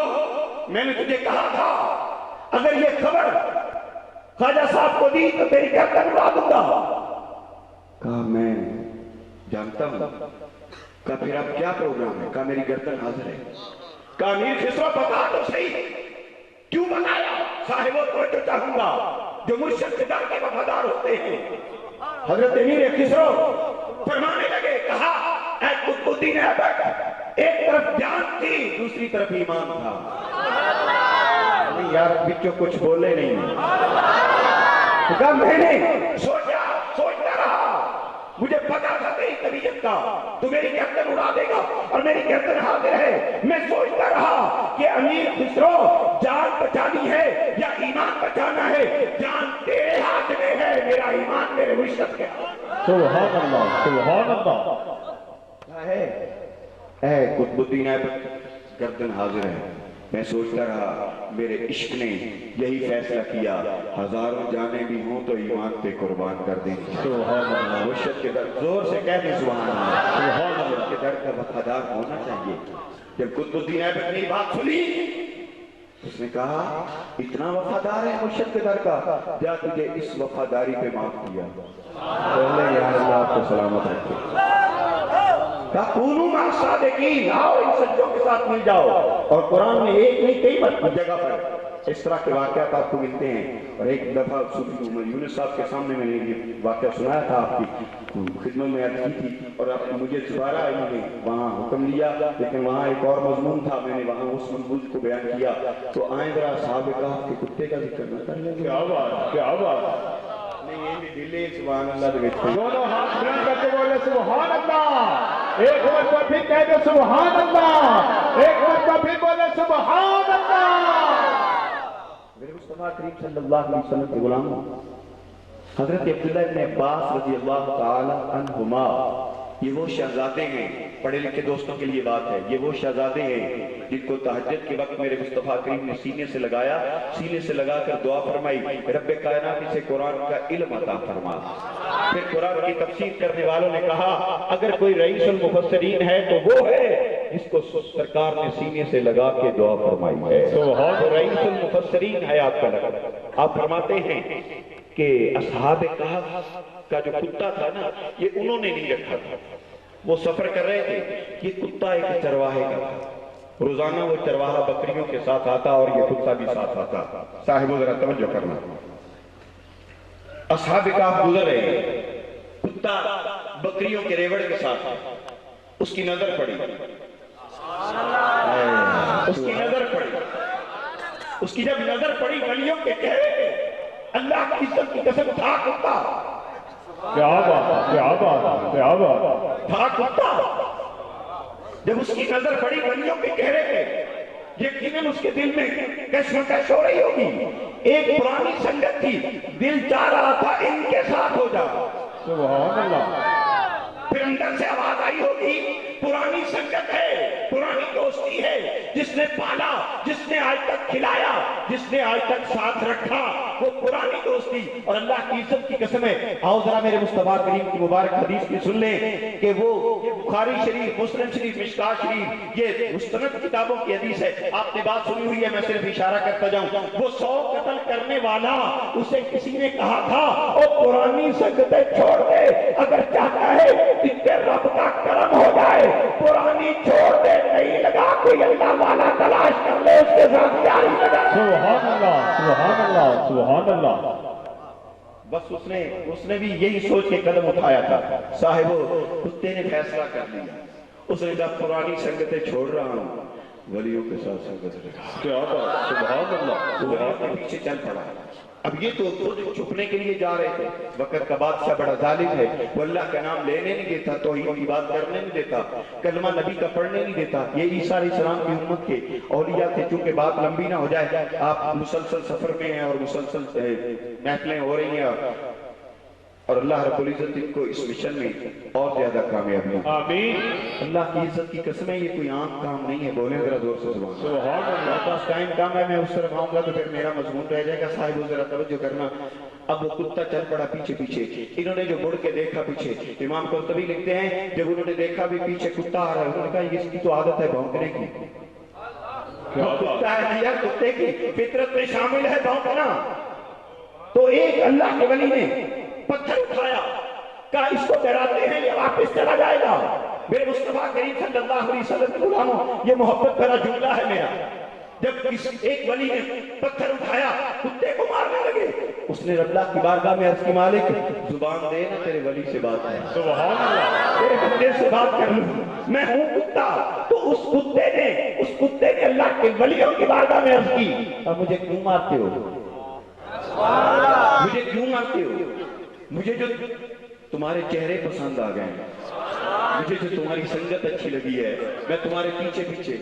میں نے تجھے کہا تھا اگر یہ خبر خواجہ صاحب کو دی تو تیری گردن اڑا دوں گا۔ کہا میں جانتا ہوں۔ کہا پھر اب کیا پروگرام ہے؟ کہا میری گردن حاضر ہے۔ کہا امیر خسرو بتا تو صحیح، کیوں بتایا؟ صاحب وہ توجہ چاہوں گا جو مرشد کے در کے وفادار ہوتے ہیں۔ حضرت امیر خسرو فرمانے لگے، کہا اے قطب الدین ایبک ایک طرف جان تھی دوسری طرف ایمان تھا۔ نہیں یار بچوں کچھ بولے نہیں۔ کہا میں نے سوچتا رہا، مجھے پتا تھا تیری طبیعت کا، تو میری گردن اڑا دے گا اور میری گردن حاضر ہے۔ میں سوچتا رہا کہ امیر خسرو جان بچانی ہے یا ایمان بچانا ہے، جان تیرے ہاتھ میں ہے، میرا ایمان میرے مرشد کے ہاتھ۔ سبحان اللہ سبحان اللہ ہے اے قطب الدین ایبک گردن حاضر ہے۔ میں سوچتا رہا میرے عشق نے یہی فیصلہ کیا، ہزاروں جانے بھی ہوں تو ایمان پہ قربان کر دیں۔ سبحان اللہ مرشد کے در زور سے کہہ دیں سبحان اللہ۔ سبحان اللہ کے در کا وفادار ہونا چاہیے۔ جب قطب الدین ایبک نے یہ بات سنی اس نے کہا اتنا وفادار ہے مرشد کے در کا، جا تجھے اس وفاداری پہ معاف کیا۔ بولے یا اللہ آپ کو سلامت رکھے۔ کہا کونوا مع الصادقین، آؤ ان سچوں کے ساتھ مل جاؤ۔ اور قرآن میں ایک نہیں کئی جگہ پر اس طرح کے واقعات آپ کو ملتے ہیں۔ اور ایک دفعہ صوفی عمر یونس صاحب کے سامنے میں نے یہ واقعہ سنایا تھا، آپ کی خدمت میں عرض کی تھی، اور مجھے دوبارہ انہوں نے وہاں حکم لیا، لیکن وہاں ایک اور مضمون تھا، میں نے وہاں اس مضمون کو بیان کیا۔ تو آئیں ذرا صاحب کہف کے کتے کا ذکر نہ کر لیں گے۔ کیا بات کیا بات نہیں یہ بھی دلے سبحان اللہ دے وچ۔ دونوں ہاتھ بلند کر کے بولے سبحان اللہ، ایک مرتبہ پھر کہہ دو سبحان اللہ، ایک مرتبہ پھر بولے سبحان اللہ۔ میرے مصطفیٰ کریم صلی اللہ علیہ وسلم کے غلاموں، حضرت عبداللہ ابن عباس رضی اللہ تعالی عنہما یہ وہ شہزادے ہیں، پڑھے لکھے دوستوں کے لیے بات ہے، یہ وہ شہزادے ہیں جن کو تہجد کے وقت میرے مصطفیٰ کریم نے سینے سے لگایا، سینے سے لگا کر دعا فرمائی، رب کائنات اسے قرآن کا علم عطا فرما۔ پھر قرآن کی تفسیر کرنے والوں نے کہا اگر کوئی رئیس المفسرین ہے تو وہ ہے جس کو سرکار نے سینے سے لگا کے دعا فرمائی ہے۔ تو رئیس المفسرین ہے آپ کا لقب۔ آپ فرماتے ہیں کہ اصحاب کہف کا جو کتا تھا نا یہ انہوں نے نہیں رکھا تھا، وہ سفر کر رہے تھے، یہ کتا ایک چرواہے کا تھا، روزانہ وہ چرواہا بکریوں کے ساتھ آتا اور یہ کتا بھی ساتھ آتا۔ صاحب ذرا توجہ کرنا، اصحاب کہف گزر رہے، کتا بکریوں کے ریوڑ کے ساتھ اس کی نظر پڑی، اس کی نظر پڑی، اس کی جب نظر پڑی گلیوں کے چہرے پہ، اللہ کی عزت کی قسم تھا کتا، کیا بات کیا بات کیا بات تھا کتا۔ جب اس کی نظر پڑی گلیوں کے چہرے پہ، یقیناً اس کے دل میں کشمکش ہو رہی ہوگی، ایک پرانی سنگت تھی، دل چاہ رہا تھا ان کے ساتھ ہو جا۔ سبحان اللہ پھر اندر سے آواز آئی ہوگی پرانی سنگت ہے، پرانی دوستی ہے، جس نے پالا، جس نے آج تک کھلایا، جس نے آج تک ساتھ رکھا، وہ پرانی دوستی۔ اور اللہ کی عزت کی قسم ہے، آؤ ذرا میرے مصطفیٰ کریم کی مبارک حدیث کی سن لیں کہ وہ بخاری شریف، مسلم شریف، مشکاۃ شریف، یہ مستند کتابوں کی حدیث ہے۔ آپ نے بات سنی ہوئی ہے، میں صرف اشارہ کرتا جاؤں۔ وہ 100 قتل کرنے والا، اسے کسی نے کہا تھا او پرانی سنگتیں چھوڑ دے، اگر چاہتا ہے کہ رب کا کرم ہو جائے، پرانی چھوڑ دے، نہیں لگا کوئی اللہ والا تلاش کر لے، اس کے ساتھ جاری لگا۔ سبحان اللہ، سبحان اللہ، سبحان اللہ۔ بس اس نے بھی یہی سوچ کے قدم اٹھایا تھا۔ صاحب کتے نے فیصلہ کر لیا، اس نے کہا پرانی سنگتیں چھوڑ رہا ہوں، ولیوں کے ساتھ سنگت رکھا۔ کیا بات، سبحان اللہ، ولیوں کے پیچھے چل پڑا۔ اب یہ تو خود چھپنے کے لیے جا رہے تھے۔ وقت کا بادشاہ بڑا ظالم ہے، وہ اللہ کا نام لینے نہیں دیتا، توحید کی بات کرنے نہیں دیتا، کلمہ نبی کا پڑھنے نہیں دیتا۔ یہ عیسیٰ علیہ السلام کی امت کے اولیاء تھے، چونکہ بات لمبی نہ ہو جائے، آپ مسلسل سفر میں ہیں اور مسلسل محفلیں ہو رہی ہیں، اور اللہ رب العزت ان کو اس مشن میں اور زیادہ کامیابی۔ آمین، اللہ کی عزت کی قسم ہے، یہ کوئی عام کام نہیں ہے، بولیں ذرا زور سے سبحان اللہ۔ سبحان اللہ۔ میرے پاس ٹائم کم ہے، میں اس طرف آؤں گا تو پھر میرا مضمون رہ جائے گا۔ صاحب ذرا توجہ کرنا۔ اب وہ کتا چل پڑا پیچھے پیچھے، انہوں نے جو مڑ کے دیکھا پیچھے، امام قرطبی لکھتے ہیں جب انہوں نے دیکھا بھی پیچھے کتا آ رہا ہے، انہوں نے کہا اس کی تو عادت ہے بھونکنے کی۔ کتا ہے یا کتے کی فطرت میں شامل ہے بھونکنا۔ تو ایک اللہ کے ولی نے پتھر اٹھایا، کہا اس کو ڈراتے ہیں یہ واپس چلا جائے گا۔ میرے مصطفیٰ کریم صلی اللہ علیہ وسلم کے غلاموں، یہ محبت بھرا جملہ ہے میرا۔ جب ایک ولی نے پتھر اٹھایا، کتے کو مارنے لگے، اس نے اللہ کی بارگاہ میں عرض کی مالک زبان دے نا، تیرے ولی سے بات ہے، سبحان اللہ، تیرے بندے سے بات کر لوں، میں ہوں کتا۔ تو اس کتے نے اللہ کے ولیوں کی بارگاہ میں عرض کی، اب مجھے کیوں مارتے ہو، مجھے کیوں مارتے ہو؟ مجھے جو تمہارے چہرے پسند آ گئے، مجھے جو تمہاری سنگت اچھی لگی ہے، میں تمہارے پیچھے پیچھے۔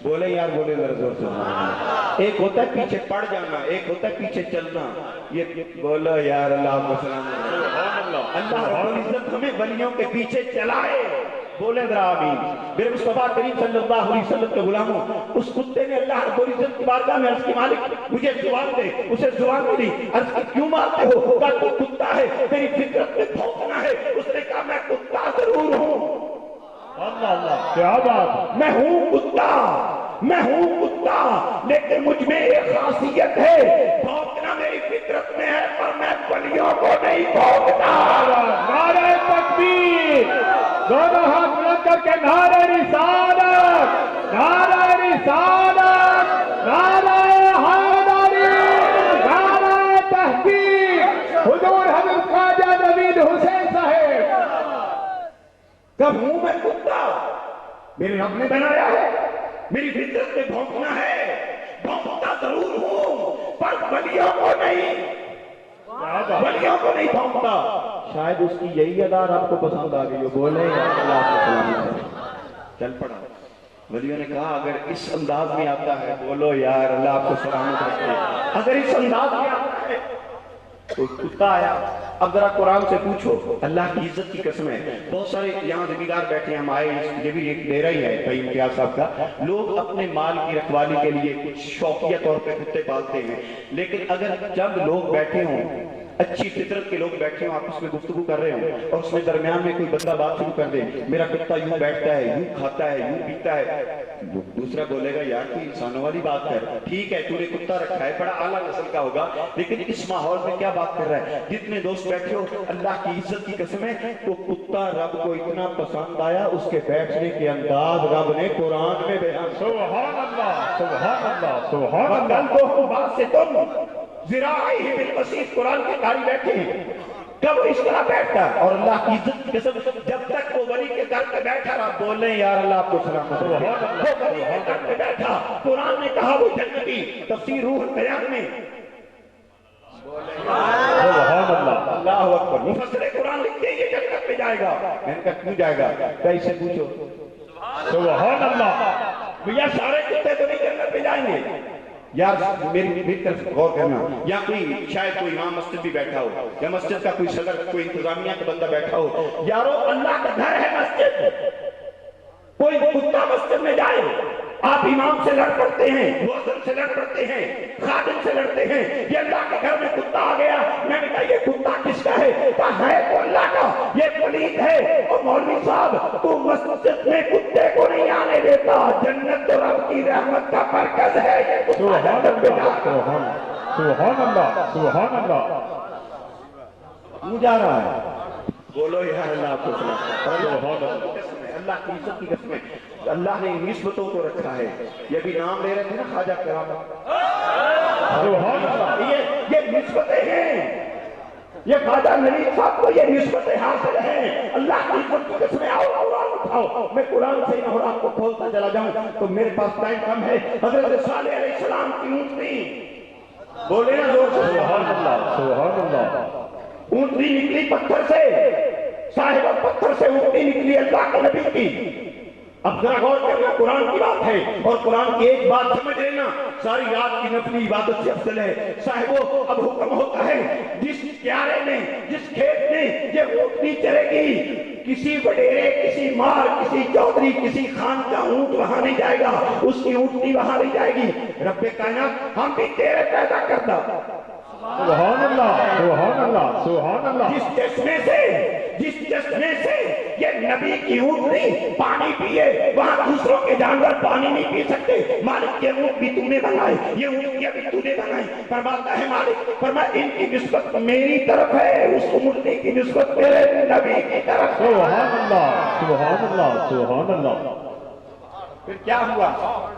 بولے یار، بولے ذرا زور سے۔ ایک ہوتا ہے پیچھے پڑ جانا، ایک ہوتا ہے پیچھے چلنا۔ یہ بولو یار، اللہ سلام۔ اللہ رب العزت ہمیں ولیوں کے پیچھے چلائے، بولے ذرا آمین۔ میرے مصطفیٰ کریم صلی اللہ علیہ وسلم کے غلاموں، اس کتے نے اللہ رب العزت کی بارگاہ میں عرض کی مالک مجھے زبان دے، اسے زبان ملی۔ عرض کی کیوں مارتے ہو؟ کہا تو کتا ہے، تیری فطرت میں بھونکنا ہے۔ اس نے کہا میں کتا ضرور ہوں، اللہ اللہ، کیا بات، میں ہوں کتا، میں ہوں کتا، لیکن مجھ میں ایک خاصیت ہے، بھونکنا میری فطرت میں ہے، پر میں ولیوں کو نہیں بھونکتا۔ نعرہ تکبیر، دونوں ہاتھ بلند کر کے نعرہ رسالت، نعرہ رسالت، نعرہ حیدری، نعرہ تحقیق، حضور حضرت خواجہ نوید حسین صاحب۔ کب ہوں میں کتا؟ میرے رب نے بنایا ہے، میری فطرت میں بھونکنا ہے، بھونکتا ضرور ہوں، پر ولیوں کو نہیں، ولیوں کو نہیں بھونکتا۔ شاید اس کی یہی ادا آپ کو پسند آ گئی ہو، بولے اللہ کو سلام۔ چل پڑا۔ ولیوں نے کہا اگر اس انداز میں آتا ہے، بولو یار اللہ آپ کو سلامت رکھے، اگر اس انداز میں آتا ہے تو کتا آیا۔ اب ذرا قرآن سے پوچھو، اللہ کی عزت کی قسم ہے، بہت سارے یہاں زمیندار بیٹھے ہیں، ہم آئے، یہ بھی ایک ڈیرہ ہی ہے بھائی امتیاز صاحب کا۔ لوگ اپنے مال کی رکھوالی کے لیے کچھ شوقیہ طور پہ کتے پالتے ہیں، لیکن اگر چند لوگ بیٹھے ہوں، اچھی فطرت کے لوگ بیٹھے ہوں، آپس میں گفتگو کر رہے ہوں، اور اس میں درمیان میں کوئی بندہ بات شروع کر دے، میرا کتا یوں بیٹھتا ہے، یوں کھاتا ہے، یوں پیتا ہے، دوسرا بولے گا یار کوئی انسانوں والی بات ہے، ٹھیک ہے تو نے کتا رکھا ہے، بڑا اعلیٰ نسل کا ہوگا، لیکن اس ماحول میں کیا بات کر رہا ہے؟ جتنے دوست بیٹھے ہو، اللہ کی عزت کی قسم ہے، تو کتا رب کو اتنا پسند آیا، اس کے بیٹھنے کے انداز رب نے قرآن میں بیان۔ سبحان اللہ، سبحان اللہ، سبحان اللہ۔ کل تو ہم بات سے تم ذراعیہ بالوسیط قرآن کے قاری بیٹھے ہیں، کب اس طرح بیٹھتا ہے؟ اور اللہ کی عزت کی قسم جب تک وہ ولی کے در پہ بیٹھا رہا، بولیں یار اللہ آپ کو سلام۔ وہ ولی کے در پہ بیٹھا، قرآن نے کہا وہ جنتی، تفسیر روح البیان میں سبحان اللہ، اللہ اکبر، مفسر قرآن لکھتے ہیں یہ جنت پہ جائے گا۔ میں نے کہا کیوں جائے گا؟ کہیں سے پوچھو۔ سبحان اللہ، بھیا سارے کتے تو نہیں جنت پہ جائیں گے، یار میری طرف غور کرنا، یا کوئی شاید کوئی امام مسجد بھی بیٹھا ہو، یا مسجد کا کوئی صدر، کوئی انتظامیہ کا بندہ بیٹھا ہو، یارو اللہ کا گھر ہے مسجد، کوئی کتا مسجد میں جائے، آپ امام سے لڑ پڑتے ہیں، مؤذن سے لڑ پڑتے ہیں، خادم سے لڑتے ہیں، یہ اللہ کے گھر میں کتا آ گیا، میں نے کہا یہ کتا کس کا ہے؟ کہا ہے تو اللہ کا، یہ پلید ہے۔ اور مولوی صاحب تو مسجد میں کتے کو نہیں آنے دیتا، جنت تو رب کی رحمت کا مرکز ہے، یہ کتا جنت میں جا رہا ہے۔ سبحان اللہ، سبحان اللہ۔ کیوں جا رہا ہے؟ بولو یا اللہ کو اللہ کی عزت کی قسم ہے، اللہ نے نسبتوں کو رکھا ہے۔ یہ بھی نام لے رہے تھے نا خواجہ کرامت، سبحان اللہ۔ یہ نسبتیں ہیں، یہ خواجہ نوید صاحب کو یہ نسبتیں حاصل ہیں، اللہ کی عزت کی قسم ہے۔ آؤ قرآن اٹھاؤ، میں قرآن سے اور آپ کو کھولتا چلا جاؤں تو میرے پاس ٹائم کم ہے۔ حضرت صالح علیہ السلام کی اونٹنی، بولے نا زور سے سبحان اللہ، سبحان اللہ۔ اونٹنی نکلی پتھر سے، صاحب پتھر سے اونٹنی نکلی اللہ کے نبی کی۔ اب ذرا غور کرنا، قرآن کی بات ہے اور قرآن کی ایک بات سمجھ لینا، ساری رات کی نفلی عبادت سے افضل ہے۔ صاحبو اب حکم ہوتا ہے، جس کیارے میں، جس کھیت میں یہ اونٹنی چلے گی، کسی وڈیرے، کسی مار، کسی چودھری، کسی خان کا اونٹ وہاں نہیں جائے گا، اس کی اونٹنی وہاں نہیں جائے گی۔ رب کائنات ہم بھی تیرے پیدا کرتا، سبحان اللہ، سبحان اللہ، سبحان اللہ۔ جس چشمے سے یہ نبی کی اونٹنی پانی پیے، وہاں دوسروں کے جانور پانی نہیں پی سکتے۔ مالک یہ اونٹ بھی تو نے بنائے، یہ اونٹنیاں بھی تو نے بنائی۔ فرماتا ہے مالک، فرمایا ان کی نسبت میری طرف ہے، اس اونٹنی کی نسبت میرے نبی کی طرف ہے۔ سبحان اللہ، سبحان اللہ، سبحان اللہ۔ پھر کیا ہوا؟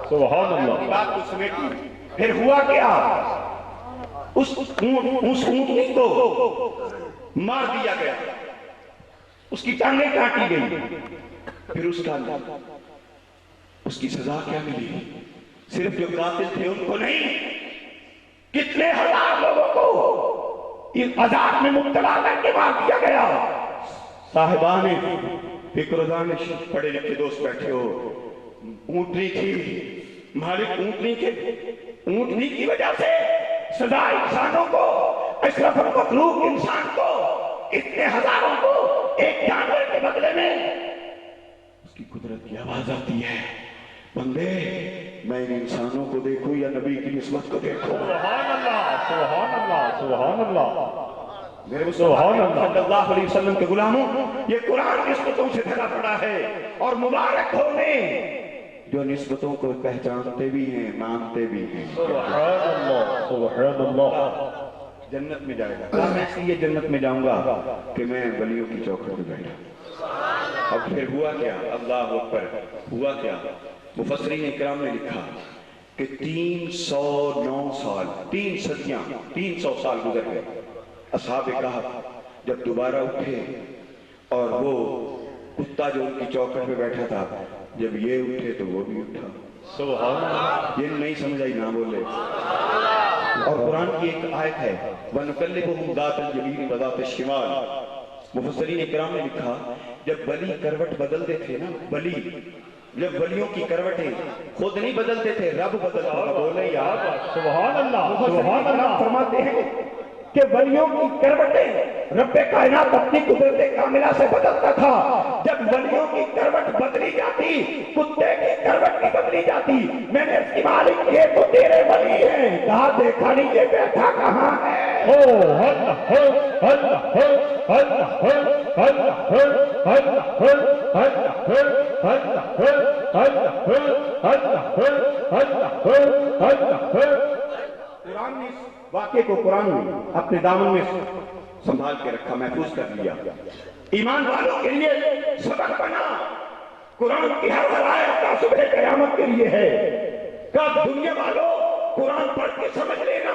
سبحان اللہ۔ بات کو سمیٹی، پھر ہوا کیا؟ اس اونٹنی کو مار دیا گیا، اس کی ٹانگیں کاٹی گئی، پھر اس کی سزا کیا ملی؟ صرف جو قاتل تھے ان کو نہیں، کتنے ہزار لوگوں کو اس عذاب میں مبتلا کر کے مار دیا گیا۔ صاحبان فکر و دانش، پڑھے لکھے دوست بیٹھے ہو، اونٹنی تھی، مالک اونٹنی کی وجہ سے سزا انسانوں کو، اشرف المخلوق انسان کو، اتنے ہزاروں کو ایک جانور کے بدلے میں اس کی قدرت کی آواز آتی ہے، بندے میں ان انسانوں کو دیکھوں یا نبی کی نسبت کو دیکھوں؟ سبحان اللہ، سبحان اللہ، سبحان اللہ۔ میرے مصطفیٰ صلی اللہ علیہ وسلم کے غلاموں، یہ قرآن نسبتوں سے بھرا پڑا ہے، اور مبارک ہونے جو نسبتوں کو پہچانتے بھی ہیں، مانتے بھی ہیں۔ سبحان اللہ، سبحان اللہ۔ جنت میں جائے گا، میں اس لیے جنت میں جاؤں گا کہ میں ولیوں کی چوکھٹ پہ بیٹھا۔ اب پھر ہوا کیا؟ اللہ اکبر، ہوا کیا؟ مفسرین اکرام نے لکھا کہ 309 سال، 3 صدیاں، 300 سال گزر گئے۔ اصحاب کہف جب دوبارہ اٹھے اور وہ کتا جو ان کی چوکھٹ پہ بیٹھا تھا، جب یہ اٹھے تو وہ بھی اٹھا۔ سبحان اللہ۔ یہ نہیں سمجھ آئی، نہ بولے۔ اور قرآن کی ایک آیت ہے، وَنُقَلِّبُهُمْ ذَاتَ الْيَمِينِ وَذَاتَ الشِّمَالِ۔ مفسرین اکرام نے لکھا جب ولی کروٹ بدلتے تھے نا، ولی جب ولیوں کی کروٹیں خود نہیں بدلتے تھے، رب بدلتا تھا۔ بولے یار سبحان اللہ، سبحان اللہ۔ فرماتے ہیں کہ ولیوں کی کروٹیں رب کائنات اپنی قدرت کاملہ سے بدلتا تھا۔ جب ولیوں کی کروٹ بدلی جاتی، کتے کی کروٹ بھی بدلی جاتی۔ میں نے اس کی مالک یہ تو تیرے ولی ہیں، کہا دیکھا نہیں یہ بیٹھا کہاں ہے؟ قرآن نے اس واقعے کو قرآن میں اپنے دامن میں سنبھال کے رکھا، محفوظ کر لیا۔ ایمان والوں کے لیے سبق بنا، قرآن کی ہر آیت کا صبح قیامت کے لیے ہے۔ کب دنیا والوں قرآن پڑھ کے سمجھ لینا،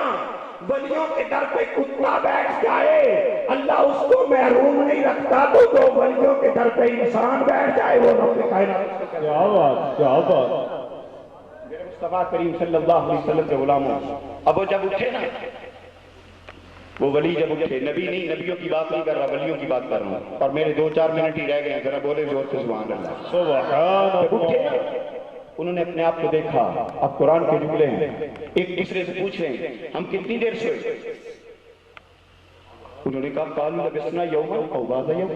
ولیوں کے در پہ کتا بیٹھ جائے اللہ اس کو محروم نہیں رکھتا، تو جو ولیوں کے در پہ انسان بیٹھ جائے وہ رب کائنات۔ کیا بات، کیا بات۔ میرے مصطفیٰ کریم صلی اللہ علیہ وسلم کے غلاموں، اب وہ جب اٹھے نا، وہ ولی جب اٹھے، نبی نہیں، نبیوں کی بات نہیں کر رہا، ولیوں کی بات کر رہا ہوں، اور میرے 2-4 منٹ ہی رہ گئے ہیں، ذرا بولے زور سے سبحان اللہ۔ سبحان جب اٹھے نا، انہوں نے اپنے آپ کو دیکھا، اب قرآن کے جملے ہیں، ایک دوسرے سے پوچھ رہے ہیں ہم کتنی دیر سوئے؟ انہوں نے کہا قالوا لبثنا یوما او بعض یوم،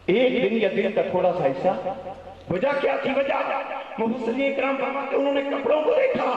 ایک دن یا دن کا تھوڑا سا حصہ۔ وجہ کیا تھی؟ وجہ مفسرین کرام فرماتے انہوں نے کپڑوں کو دیکھا،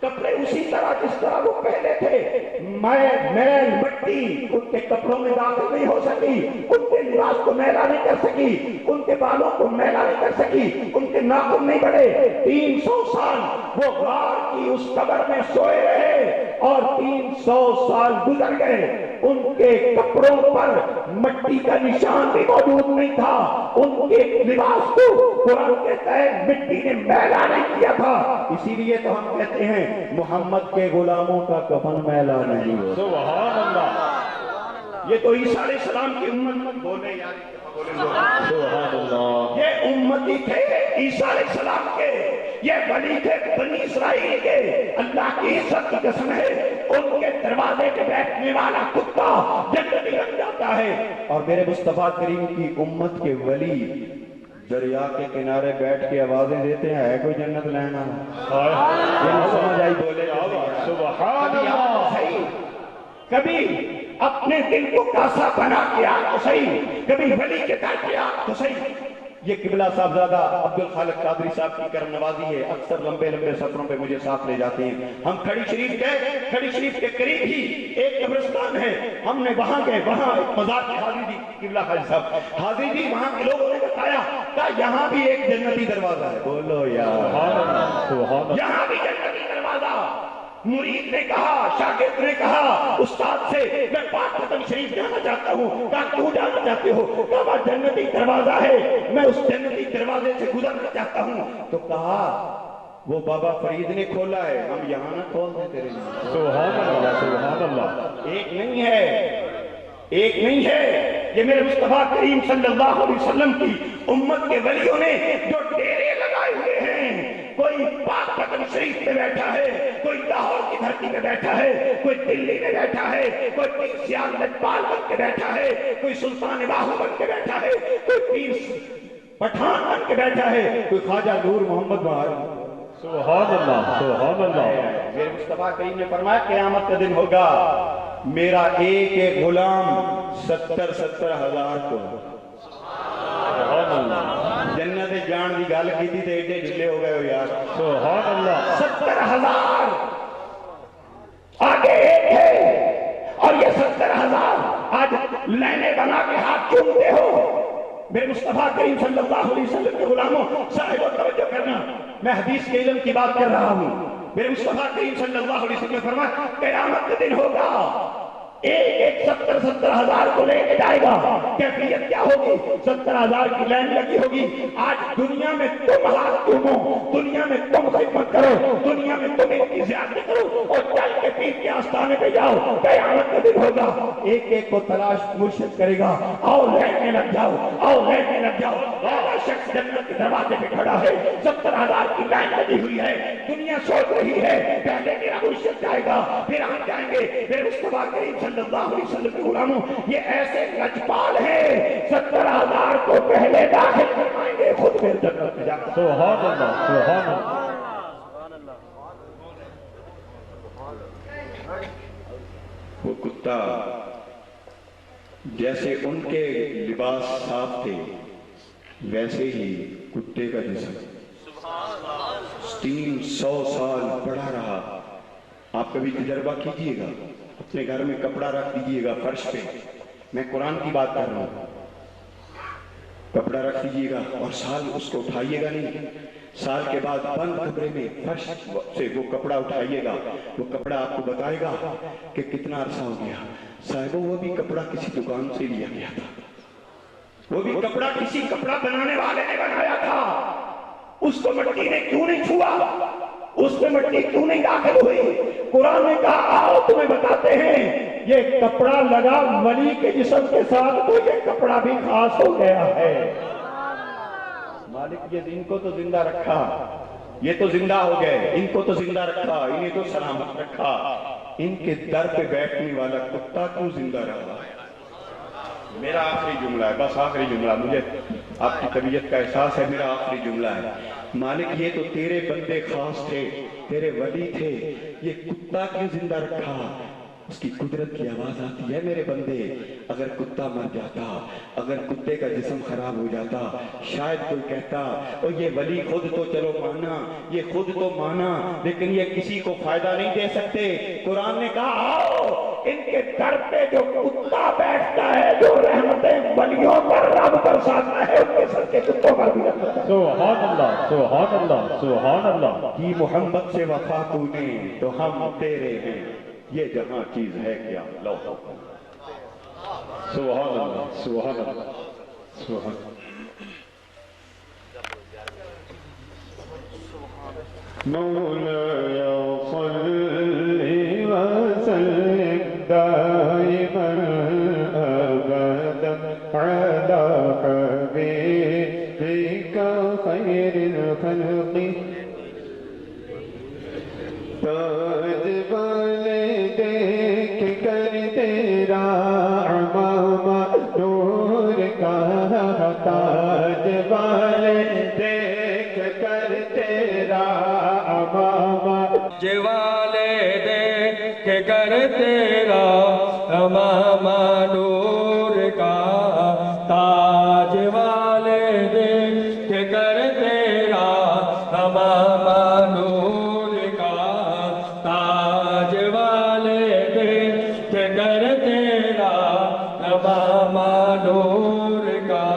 کپڑے اسی طرح جس طرح وہ پہلے تھے، میل مٹی ان کے کپڑوں میں داخل نہیں ہو سکی، ان کے لباس کو میلا نہیں کر سکی، ان کے بالوں کو میلا نہیں کر سکی، ان کے ناخن نہیں بڑھے۔ 300 سال وہ غار کی اس قبر میں سوئے رہے اور 300 سال گزر گئے، ان کے کپڑوں پر مٹی کا نشان بھی موجود نہیں تھا، ان کے لباس کو قرآن کہتا ہے مٹی نے میلا نہیں کیا تھا۔ اسی لیے تو ہم کہتے ہیں محمد کے غلاموں کا کفن میلا نہیں ہو۔ سبحان اللہ، یہ تو عیسیٰ علیہ السلام کی امت بولے یار، سبحان اللہ، یہ امتی تھے عیسیٰ علیہ السلام کے، یہ ولی تھے بنی اسرائیل کے۔ اللہ کی عزت کی قسم ہے ان کے دروازے پہ بیٹھنے والا کتا جنتی بن جاتا ہے۔ اور میرے مصطفیٰ کریم کی امت کے ولی دریا کے کنارے بیٹھ کے آوازیں دیتے ہیں، ہے کوئی جنت لینا؟ یہ نہ سمجھ آئی بولے سبحان اللہ، کبھی اپنے دل کو کاسا بنا کے آ تو صحیح، کبھی ولی کے در پہ آ تو صحیح۔ یہ قبلہ صاحبزادہ عبدالخالق قادری صاحب کی کرم نوازی ہے، اکثر لمبے لمبے سفروں پہ مجھے ساتھ لے جاتے ہیں۔ ہم کھڑی شریف گئے، کھڑی شریف کے قریب ہی ایک قبرستان ہے، ہم نے وہاں گئے، وہاں ایک مزار کی حاضری دی قبلہ خالق صاحب، حاضری دی، وہاں کے لوگوں نے بتایا کہ یہاں بھی ایک جنتی دروازہ ہے۔ بولو یار، یہاں بھی جنتی دروازہ۔ مرید نے کہا، شاگرد نے کہا استاد سے میں پاک ختم شریف جانا چاہتا ہوں۔ کہا کیوں جانا چاہتے ہو؟ کہا وہ جنتی دروازہ ہے، میں اس جنتی دروازے سے گزرنا چاہتا ہوں۔ تو کہا وہ بابا فرید نے کھولا ہے، ہم یہاں نہ کھول دیں تیرے لیے۔ سبحان اللہ، سبحان اللہ، ایک نہیں ہے، ایک نہیں ہے، یہ میرے مصطفیٰ کریم صلی اللہ علیہ وسلم کی امت کے ولیوں نے جو ڈیرے لگائے ہوئے ہیں، کوئی پاک ختم شریف میں بیٹھا ہے، کوئی لاہور کی دھرتی میں بیٹھا ہے، کوئی دلی میں بیٹھا ہے، کوئی پیر سیال لجپال بن کے بیٹھا ہے، کوئی سلطان باہو بن کے بیٹھا ہے، کوئی پیر پٹھان بن کے بیٹھا ہے، کوئی خواجہ نور محمد بہار۔ سبحان اللہ، سبحان اللہ، میرے مصطفیٰ کریم نے فرمایا قیامت کا دن ہوگا، میرا ایک ایک غلام 70 ہزار کو جنت جان دی گل کی تھی تے ایڈے ڈھلے ہو گئے ہو یار۔ سبحان اللہ، 70,000 آگے ایک ہے، اور یہ 70,000 آج لینے بنا کے ہاتھ چومتے ہو۔ میرے مصطفیٰ کریم صلی اللہ علیہ وسلم کے غلاموں صاحب توجہ کرنا، میں حدیث کے علم کی بات کر رہا ہوں۔ میرے مصطفیٰ کریم صلی اللہ علیہ وسلم نے فرمایا قیامت کا دن ہوگا، ایک ایک 70,000 کو لے کے جائے گا۔ کیفیت کیا ہوگی؟ 70,000 کی لائن لگی ہوگی۔ آج دنیا میں تم ہاتھ چومو، دنیا میں تم خدمت کرو، دنیا میں تم ان کی زیارت کرو اور چل کے پیر کے آستانے پہ جاؤ، قیامت کا دن ہوگا۔ ایک ایک کو تلاش مرشد کرے گا، آؤ لائن میں لگ جاؤ، آؤ لائن میں لگ جاؤ۔ پہلا شخص جنت کے دروازے پہ کھڑا ہے، 70,000 کی لائن لگی ہوئی ہے، دنیا سوچ رہی ہے پہلے میرا مرشد جائے گا، پھر ہم جائیں گے۔ میرے مصطفیٰ کریم صلی اللہ علیہ وسلم کے غلاموں یہ ایسے لجپال ہیں، 70,000 کو پہلے داخل کروائیں گے، خود پھر جنت میں جا کر۔ سبحان اللہ، سبحان اللہ، وہ کتا جیسے ان کے لباس صاف تھے ویسے ہی کتے کا جسم 300 سال پڑا رہا۔ آپ کبھی تجربہ کیجئے گا، اپنے گھر میں کپڑا رکھ دیجئے گا فرش پہ، میں قرآن کی بات کر رہا ہوں، کپڑا رکھ دیجئے گا اور سال اس کو اٹھائیے گا نہیں، سال کے بعد بند کمرے میں فرش سے وہ کپڑا اٹھائیے گا، وہ کپڑا آپ کو بتائے گا کہ کتنا عرصہ ہو گیا۔ صاحبوں وہ بھی کپڑا کسی دکان سے لیا گیا تھا، وہ بھی کپڑا کسی کپڑا بنانے والے نے بنایا تھا، اس کو مٹی نے کیوں نہیں چھوا، اس میں مٹی کیوں نہیں داخل ہوئی؟ قرآن نے کہا آؤ تمہیں بتاتے ہیں، یہ کپڑا لگا ولی کے جسم کے ساتھ تو یہ کپڑا بھی خاص ہو گیا ہے۔ مالک یہ ان کو تو زندہ رکھا، یہ تو زندہ ہو گئے، ان کو تو زندہ رکھا، انہیں تو سلامت رکھا، ان کے در پہ بیٹھنے والا کتا کیوں زندہ رہا ہے؟ میرا آخری جملہ ہے، بس آخری جملہ، مجھے آپ کی طبیعت کا احساس ہے، میرا آخری جملہ ہے۔ مالک یہ تو تیرے بندے خاص تھے، تیرے ولی تھے، یہ کتا کیوں زندہ رکھا؟ اس کی قدرت کی آواز آتی ہے میرے بندے، اگر کتا مر جاتا، اگر کتے کا جسم خراب ہو جاتا، شاید کوئی کہتا اور یہ ولی خود تو چلو مانا، یہ خود تو مانا، لیکن یہ کسی کو فائدہ نہیں دے سکتے۔ قرآن نے کہا آؤ ان کے در پہ جو کتا بیٹھتا ہے، جو رحمتیں ولیوں پر رب برساتا ہے، ان کے سر کے کتوں پر بھی رحمت ہے۔ سبحان اللہ سبحان اللہ سبحان اللہ۔ کی محمد سے وفا تو نے تو ہم تیرے ہیں، یہ جہاں چیز ہے کیا لو۔ سبحان اللہ سبحان اللہ سبحان اللہ۔ مولاي صل وسلم دائما ابدا على حبيبك خير الخلق تاج والے دیکھ کر تیرا عمامہ نور کا، تاج والے دیکھ کر تیرا عمامہ جوالے دیکھ کر تیرا امامہ نور کا، تاج والے دیکھ کر تیرا امامہ نور کا، تاج والے دیکھ کر تیرا امامہ نور کا،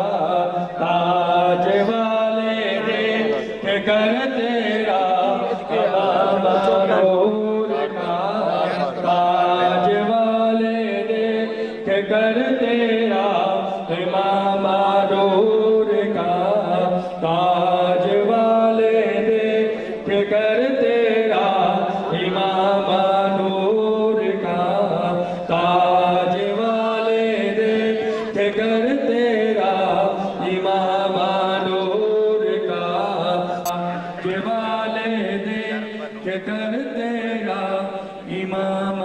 تاج والے دیکھ کر تیرا امامہ نور کا، تاج والے دیکھ کر تیرا امامہ نور کا، تاج والے دیکھ کر تیرا امامہ نور کا، تاج والے دیکھ کر تیرا امامہ نور کا، تاج والے دیکھ کر تیرا امامہ